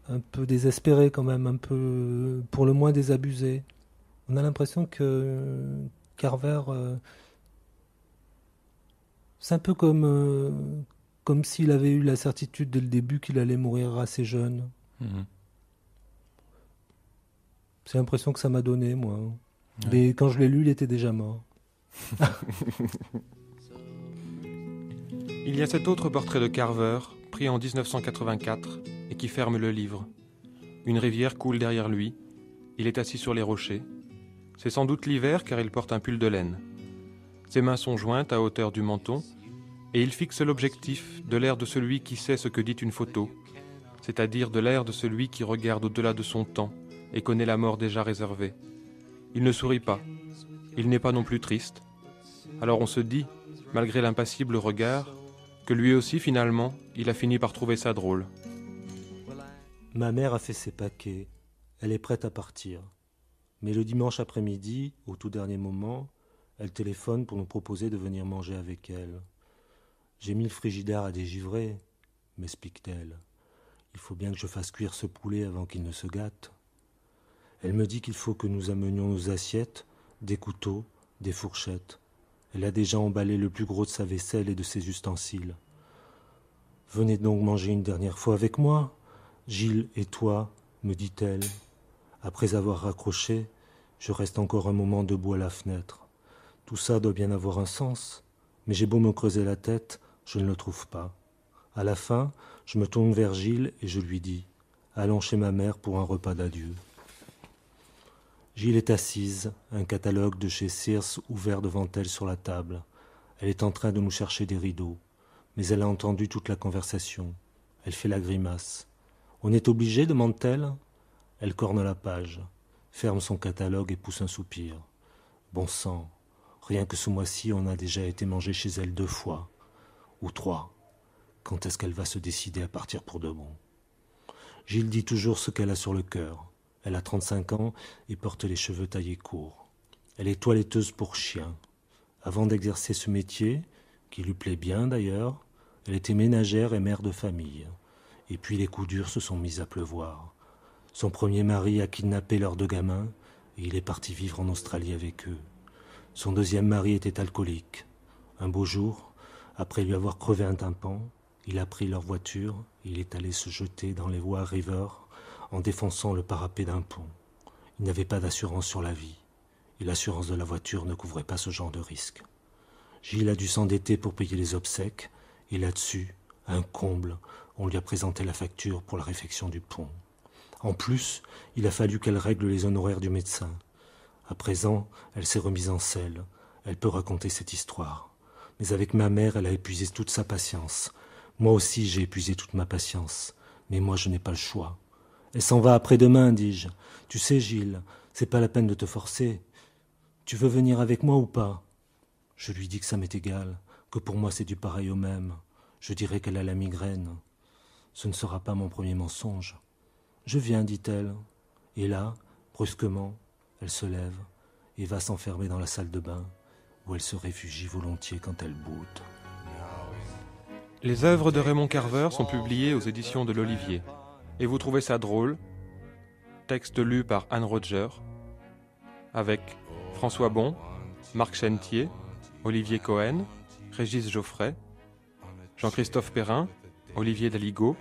un peu désespéré quand même, un peu pour le moins désabusé. On a l'impression que Carver, c'est un peu comme s'il avait eu la certitude dès le début qu'il allait mourir assez jeune. Mmh. C'est l'impression que ça m'a donné, moi. Ouais. Mais quand je l'ai lu, il était déjà mort. Il y a cet autre portrait de Carver, pris en 1984, et qui ferme le livre. Une rivière coule derrière lui. Il est assis sur les rochers. C'est sans doute l'hiver, car il porte un pull de laine. Ses mains sont jointes à hauteur du menton, et il fixe l'objectif de l'air de celui qui sait ce que dit une photo, c'est-à-dire de l'air de celui qui regarde au-delà de son temps, et connaît la mort déjà réservée. Il ne sourit pas. Il n'est pas non plus triste. Alors on se dit, malgré l'impassible regard, que lui aussi, finalement, il a fini par trouver ça drôle. Ma mère a fait ses paquets. Elle est prête à partir. Mais le dimanche après-midi, au tout dernier moment, elle téléphone pour nous proposer de venir manger avec elle. J'ai mis le frigidaire à dégivrer, m'explique-t-elle. Il faut bien que je fasse cuire ce poulet avant qu'il ne se gâte. Elle me dit qu'il faut que nous amenions nos assiettes, des couteaux, des fourchettes. Elle a déjà emballé le plus gros de sa vaisselle et de ses ustensiles. « Venez donc manger une dernière fois avec moi, Gilles et toi, me dit-elle. Après avoir raccroché, je reste encore un moment debout à la fenêtre. Tout ça doit bien avoir un sens, mais j'ai beau me creuser la tête, je ne le trouve pas. À la fin, je me tourne vers Gilles et je lui dis « Allons chez ma mère pour un repas d'adieu. » Gilles est assise, un catalogue de chez Sears ouvert devant elle sur la table. Elle est en train de nous chercher des rideaux, mais elle a entendu toute la conversation. Elle fait la grimace. « On est obligé ?» demande-t-elle. Elle corne la page, ferme son catalogue et pousse un soupir. Bon sang, rien que ce mois-ci, on a déjà été mangé chez elle 2 fois. Ou 3. Quand est-ce qu'elle va se décider à partir pour de bon ? Gilles dit toujours ce qu'elle a sur le cœur. Elle a 35 ans et porte les cheveux taillés courts. Elle est toiletteuse pour chiens. Avant d'exercer ce métier, qui lui plaît bien d'ailleurs, elle était ménagère et mère de famille. Et puis les coups durs se sont mis à pleuvoir. Son premier mari a kidnappé leurs 2 gamins et il est parti vivre en Australie avec eux. Son deuxième mari était alcoolique. Un beau jour, après lui avoir crevé un tympan, il a pris leur voiture et il est allé se jeter dans les Wye River en défonçant le parapet d'un pont. Il n'avait pas d'assurance sur la vie, et l'assurance de la voiture ne couvrait pas ce genre de risque. Gilles a dû s'endetter pour payer les obsèques, et là-dessus, un comble, on lui a présenté la facture pour la réfection du pont. En plus, il a fallu qu'elle règle les honoraires du médecin. À présent, elle s'est remise en selle, elle peut raconter cette histoire. Mais avec ma mère, elle a épuisé toute sa patience. Moi aussi, j'ai épuisé toute ma patience, mais moi je n'ai pas le choix. Elle s'en va après-demain, dis-je. Tu sais, Gilles, c'est pas la peine de te forcer. Tu veux venir avec moi ou pas ? Je lui dis que ça m'est égal, que pour moi c'est du pareil au même. Je dirais qu'elle a la migraine. Ce ne sera pas mon premier mensonge. Je viens, dit-elle. Et là, brusquement, elle se lève et va s'enfermer dans la salle de bain, où elle se réfugie volontiers quand elle boude. Les œuvres de Raymond Carver sont publiées aux éditions de l'Olivier. Et vous trouvez ça drôle ? Texte lu par Anne Roger, avec François Bon, Marc Chentier, Olivier Cohen, Régis Geoffrey, Jean-Christophe Perrin, Olivier Daligo,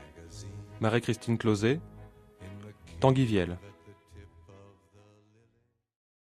Marie-Christine Closet, Tanguy Viel.